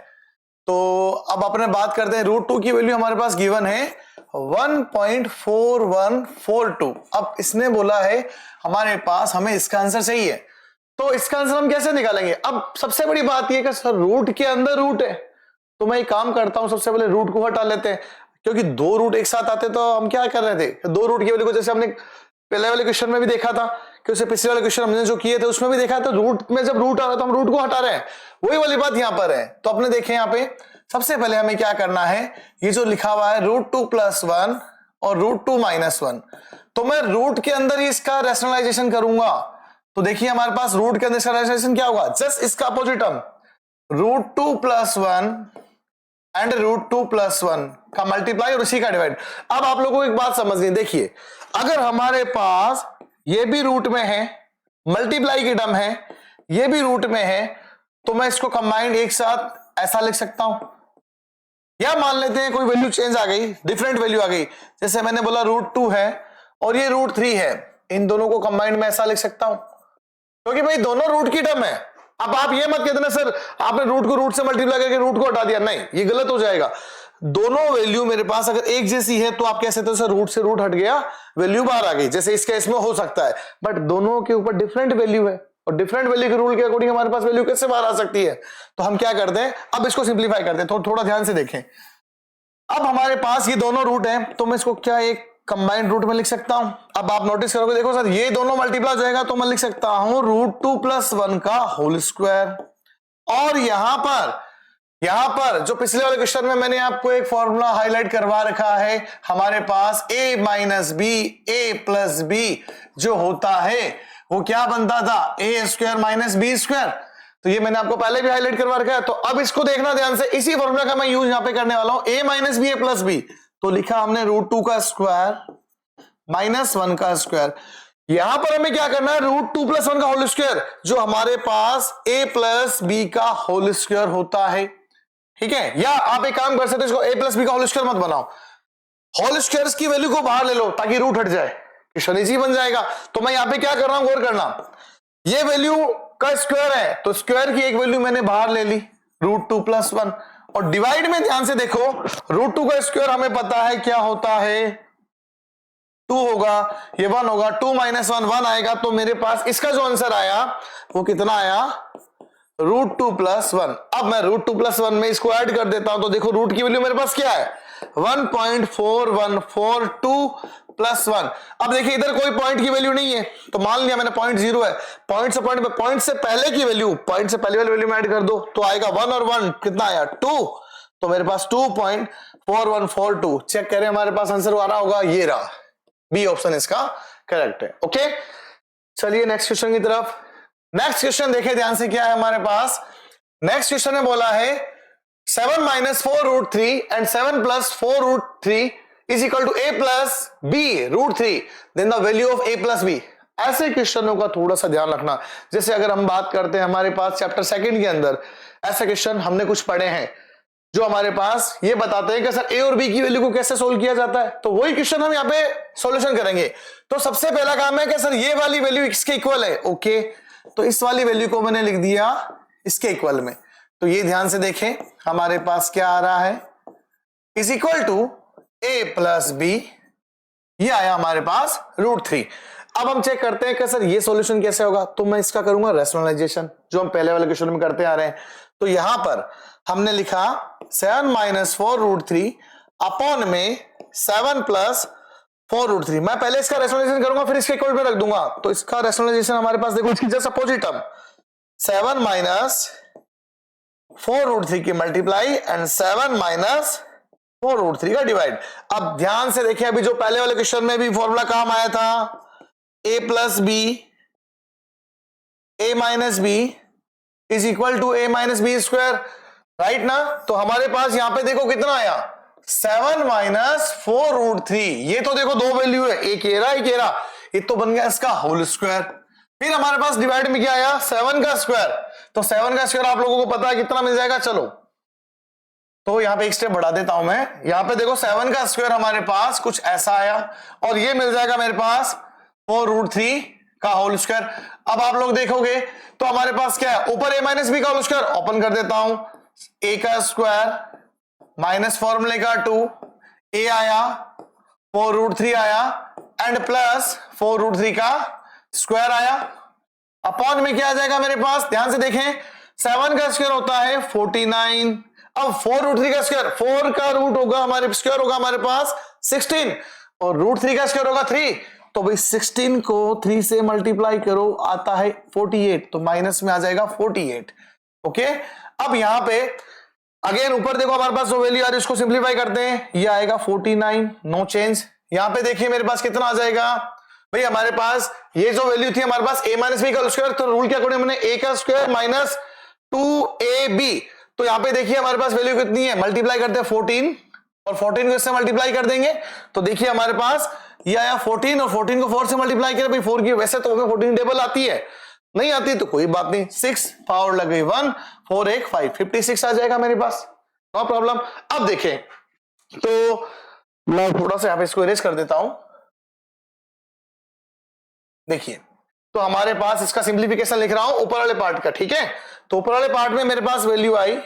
तो अब अपने बात करते हैं, √2 की वैल्यू हमारे पास गिवन है 1.4142। अब इसने बोला है हमारे पास हमें इसका आंसर चाहिए, तो इसका आंसर हम कैसे निकालेंगे। अब सबसे बड़ी बात यह कि सर रूट के अंदर रूट है, तो मैं एक काम करता हूं, सबसे पहले रूट को हटा लेते हैं, क्योंकि 2 रूट एक साथ आते तो हम क्या कर रहे थे, 2 रूट की वैल्यू को, जैसे हमने पहले वाले क्वेश्चन में भी देखा था कि उससे पिछले वाले क्वेश्चन हमने जो किए थे उसमें भी देखा था, रूट में जब रूट आ रहा है तो हम रूट को हटा रहे हैं, वही वाली बात यहां पर है। तो अपने देखें यहाँ पे सबसे पहले हमें क्या करना है, ये जो लिखा हुआ है √2 + 1 और √2 - 1, तो मैं रूट के अंदर ही इसका रैशनलाइजेशन करूंगा। तो देखिए हमारे पास रूट के अंदर इसका रैशनलाइजेशन क्या होगा, जस्ट इसका अपोजिट टर्म √2 + 1 एंड √2 + 1 का मल्टीप्लाई और इसी का डिवाइड। अब आप लोगों को एक बात समझनी, देखिए अगर हमारे पास ये भी रूट में है, मल्टीप्लाई की टर्म है, ये भी रूट में है, तो मैं इसको कंबाइंड एक साथ ऐसा लिख सकता हूं, या मान लेते हैं कोई वैल्यू चेंज आ गई, डिफरेंट वैल्यू आ गई, जैसे मैंने बोला √2 है और ये √3 है, इन दोनों को कंबाइंड में ऐसा लिख सकता हूं, क्योंकि भाई दोनों रूट की टर्म है। अब आप ये मत कहते ना सर आपने रूट को रूट से मल्टीप्लाई करके रूट को हटा दिया, नहीं ये गलत हो जाएगा। दोनों वैल्यू मेरे पास अगर एक जैसी है तो आप कह सकते हो सर रूट से रूट हट गया, वैल्यू बाहर आ गई, जैसे इस केस में हो सकता है, बट दोनों के ऊपर डिफरेंट वैल्यू है और डिफरेंट वैल्यू के रूल के अकॉर्डिंग हमारे पास वैल्यू कैसे बाहर आ सकती है। तो हम क्या करते हैं, अब इसको सिंप्लीफाई करते हैं, थोड़ा ध्यान से देखें। अब हमारे पास ये दोनों रूट हैं, तो मैं इसको क्या एक कंबाइंड रूट में लिख सकता हूं। अब आप नोटिस करोगे, देखो सर ये दोनों मल्टीप्लाई हो जाएगा, तो मैं लिख सकता हूं √2 + 1 का होल स्क्वायर। और यहां पर जो पिछले वाले क्वेश्चन में मैंने आपको एक फॉर्मूला हाईलाइट करवा रखा है, हमारे पास a - b a + b जो होता है वो क्या बनता था, ए स्क्वायर माइनस बी स्क्वायर। तो ये मैंने आपको पहले भी हाईलाइट करवा रखा है। तो अब इसको देखना ध्यान से, इसी फॉर्मूला का मैं यूज यहां पे करने वाला हूं, ए माइनस बी ए प्लस बी। तो लिखा हमने √2 का स्क्वायर माइनस 1 का स्क्वायर। यहां पर हमें क्या करना है, √2 + 1 का होल स्क्वायर, जो हमारे पास a प्लस बी का होल स्क्वायर होता है। ठीक है, या आप एक काम कर सकते हो, इसको a प्लस बी का होल स्क्वायर मत बनाओ, होल स्क्वायर की वैल्यू को बाहर ले लो ताकि रूट हट जाए, क्वेश्चन इजी बन जाएगा। तो मैं यहां पे क्या कर रहा हूं, गौर करना, ये वैल्यू का स्क्वायर है तो स्क्वायर की एक वैल्यू मैंने बाहर ले ली, √2 + 1, और डिवाइड में ध्यान से देखो, √2 का स्क्वायर हमें पता है क्या होता है, 2 होगा, ये 1 होगा, 2 - 1 1 आएगा। तो मेरे पास इसका जो आंसर आया वो कितना आया, √2 + 1। अब मैं √2 + 1 में इसको ऐड कर देता हूं, तो देखो रूट की वैल्यू मेरे पास क्या है, 1.4142 + 1। अब देखिए इधर कोई पॉइंट की वैल्यू नहीं है, तो मान लिया मैंने पॉइंट 0 है, पॉइंट से पहले की वैल्यू, पॉइंट से पहले वाली वैल्यू में ऐड कर दो, तो आएगा 1 और 1 कितना आया, 2। तो मेरे पास 2.4142, चेक करें हमारे पास आंसर आ रहा होगा, ये रहा, बी ऑप्शन इसका करेक्ट है। ओके, चलिए नेक्स्ट क्वेश्चन की तरफ। नेक्स्ट क्वेश्चन देखें ध्यान से, क्या है हमारे पास, नेक्स्ट क्वेश्चन में बोला है 7 - 4√3 and 7 + 4√3 is equal to a plus b √3, then the value of a plus b। ऐसे क्वेश्चनों का थोड़ा सा ध्यान रखना, जैसे अगर हम बात करते हैं हमारे पास चैप्टर 2 के अंदर ऐसे क्वेश्चन हमने कुछ पढ़े हैं जो हमारे पास ये बताते हैं कि सर ए और बी की वैल्यू को कैसे सोल्व किया जाता है, तो वही क्वेश्चन हम यहाँ पे सॉल्यूशन करेंगे। तो सबसे पहला काम है कि सर ये वाली वैल्यू इसके इक्वल है, ओके, तो इस वाली वैल्यू को मैंने लिख दिया इसके इक्वल में। तो ये ध्यान से देखें, हमारे पास क्या आ रहा है, is equal to a plus b, ये आया हमारे पास √3। अब हम चेक करते हैं कि सर ये सॉल्यूशन कैसे होगा, तो मैं इसका करूंगा रैशनलाइजेशन, जो हम पहले वाले क्वेश्चन में करते आ रहे हैं। तो यहां पर हमने लिखा 7 - 4√3 अपॉन में 7 + 4√3। मैं पहले इसका रैशनलाइजेशन करूंगा फिर इसके इक्वल पे रख दूंगा। तो इसका रैशनलाइजेशन हमारे पास देखो, इसकी जस्ट अपोजिट टर्म 7 - 4√3 की मल्टीप्लाई एंड 7 - 4√3 का डिवाइड। अब ध्यान से देखिए, अभी जो पहले वाले क्वेश्चन में भी फॉर्मूला काम आया था, a plus b, a minus b is equal to a minus b square, right ना। तो हमारे पास यहां पे देखो कितना आया, 7 - 4√3। ये तो देखो दो वैल्यू है, एक ये रहा एक ये रहा, ये तो बन गया इसका होल स्क्वायर। फिर हमारे पास डिवाइड में क्या आया, 7 का स्क्वायर। तो 7 का स्क्वायर आप लोगों को पता है कितना मिल जाएगा, चलो तो यहां पे एक स्टेप बढ़ा देता हूं मैं, यहां पे देखो 7 का स्क्वायर हमारे पास कुछ ऐसा आया, और ये मिल जाएगा मेरे पास 4√3 का होल स्क्वायर। अब आप लोग देखोगे तो हमारे पास क्या है, ऊपर a माइनस बी का होल स्क्वायर ओपन कर देता हूं, a का स्क्वायर माइनस फॉर्मूले का 2, a आया, 4√3 आया, एंड प्लस 4√3 का स्क्वायर आया, अपॉन में क्या आ जाएगा मेरे पास, ध्यान से देखें, 7 का स्क्वायर होता है 49, अब 4√3 का स्क्वायर, 4 का रूट होगा हमारे स्क्वायर होगा हमारे पास 16, और √3 का स्क्वायर होगा 3। तो भाई 16 को 3 से मल्टीप्लाई करो, आता है 48, तो माइनस में आ जाएगा 48। ओके, अब यहां पे अगेन ऊपर देखो हमारे पास जो वैल्यू आ रही है उसको सिंप्लीफाई करते हैं, ये आएगा 49, नो चेंज। यहां पे देखिए मेरे पास कितना आ जाएगा भाई, हमारे पास ये जो वैल्यू थी हमारे पास a माइनस बी का स्क्वायर, तो रूल के अकॉर्डिंग हमने a का स्क्वायर माइनस 2ab, तो यहां पे देखिए हमारे पास वैल्यू कितनी है, मल्टीप्लाई करते हैं 14, और 14 को इससे मल्टीप्लाई कर देंगे, तो देखिए हमारे पास ये आया 14, और 14 को 4 से मल्टीप्लाई किया, भाई 4 की वैसे तो हमें 14 टेबल आती है, नहीं आती तो कोई बात नहीं, 6 पावर लग गई 1, 4 1 5, 56 आ जाएगा मेरे पास, नो प्रॉब्लम। अब देखें तो मैं थोड़ा सा यहां पे इसको इरेज कर देता हूं, देखिए तो हमारे पास इसका सिंप्लीफिकेशन लिख रहा हूं ऊपर वाले पार्ट का, ठीक है। तो ऊपर वाले पार्ट में मेरे पास वैल्यू आई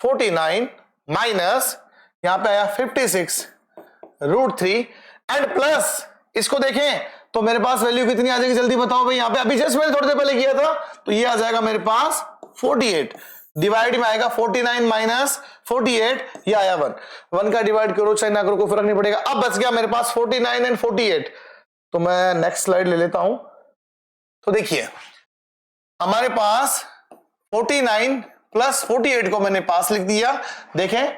49 माइनस यहां पे आया 56√3 एंड प्लस इसको देखें तो मेरे पास वैल्यू कितनी आ जाएगी, जल्दी बताओ भाई। यहां पे अभी जस्ट मैंने थोड़ी देर पहले किया था, तो ये आ जाएगा मेरे पास 48, डिवाइड में आएगा 49 माइनस 48, ये आया 1 का डिवाइड करो चाहे ना करो कोई फर्क नहीं पड़ेगा। अब बच गया मेरे पास 49 एंड 48, तो मैं नेक्स्ट स्लाइड ले लेता हूं। तो देखिए हमारे पास 49 प्लस 48 को मैंने पास लिख दिया, देखें,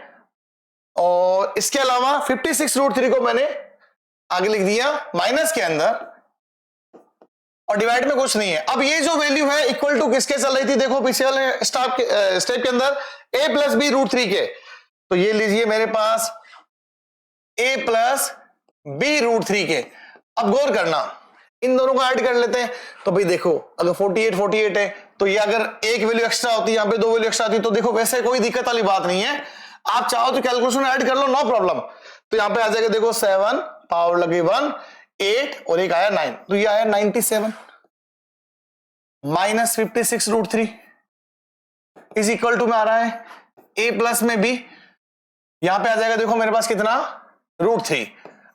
और इसके अलावा 56√3 को मैंने आगे लिख दिया माइनस के अंदर, और डिवाइड में कुछ नहीं है। अब ये जो वैल्यू है इक्वल टू किसके चल रही थी, देखो पिछले वाले स्टेप के अंदर a प्लस बी रूट 3 के, तो ये लीजिए मेरे पास a प्लस बी रूट 3 के। अब गौर करना, इन दोनों को ऐड कर लेते हैं, तो भाई देखो अगर 48 है तो ये अगर एक वैल्यू एक्स्ट्रा होती, यहाँ पे दो वैल्यू एक्स्ट्रा आती, तो देखो वैसे कोई दिक्कत वाली बात नहीं है, आप चाहो तो कैलकुलेशन ऐड कर लो, नो प्रॉब्लम। तो यहाँ पे आ जाएगा देखो 7 पावर लगी 1 8 और एक आया 9, तो ये आया 97 minus 56 root 3 is equal to में आ रहा है a प्लस में b, यहां पे आ जाएगा देखो मेरे पास कितना रूट 3।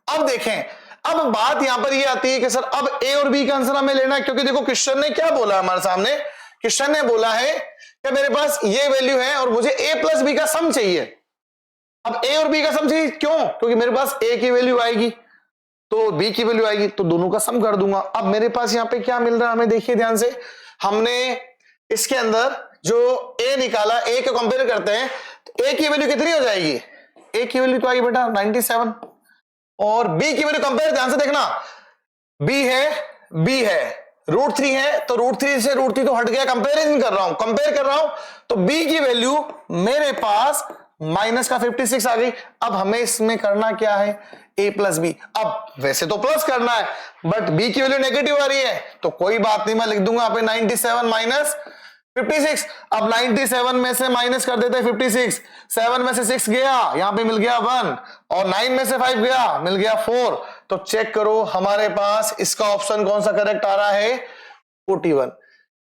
अब देखें, अब बात यहां पर ये आती है कि सर अब a और b का आंसर हमें लेना है, क्योंकि देखो क्वेश्चन ने क्या बोला हमारे सामने, क्वेश्चन ने बोला है कि मेरे पास ये वैल्यू है और मुझे a प्लस बी का सम चाहिए। अब a और b का सम चाहिए, क्यों? क्योंकि मेरे पास a की वैल्यू आएगी तो b की वैल्यू आएगी, तो दोनों का सम कर दूंगा। अब मेरे पास यहाँ पे क्या मिल रहा है हमें, देखिए ध्यान से, हमने इसके अंदर जो a निकाला, a को कंपेयर करते हैं, तो a की वैल्यू कितनी हो जाएगी, a की वैल्यू तो आएगी बेटा 97, और b की वैल्यू कंपेयर, ध्यान से देखना, b है रूट 3 है, तो रूट 3 से रूट 3 तो हट गया, कंपेयर कर रहा हूं, तो b की वैल्यू मेरे पास माइनस का 56 आ गई। अब हमें इसमें करना क्या है, a प्लस बी। अब वैसे तो प्लस करना है बट b की वैल्यू नेगेटिव आ रही है, तो कोई बात नहीं, मैं लिख दूंगा यहाँ पे 97 माइनस 56। अब 97 में से माइनस कर देते हैं 56, 7 में से 6 गया, यहां पे मिल गया 1, और 9 में से 5 गया, मिल गया 4। तो चेक करो हमारे पास इसका ऑप्शन कौन सा करेक्ट आ रहा है, 41।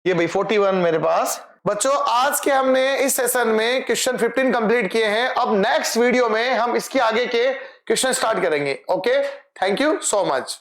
ये भाई 41 मेरे पास। बच्चों आज के हमने इस सेशन में क्वेश्चन 15 कंप्लीट किए हैं। अब नेक्स्ट वीडियो में हम इसके आगे के क्वेश्चन स्टार्ट करेंगे। Okay, thank you so much.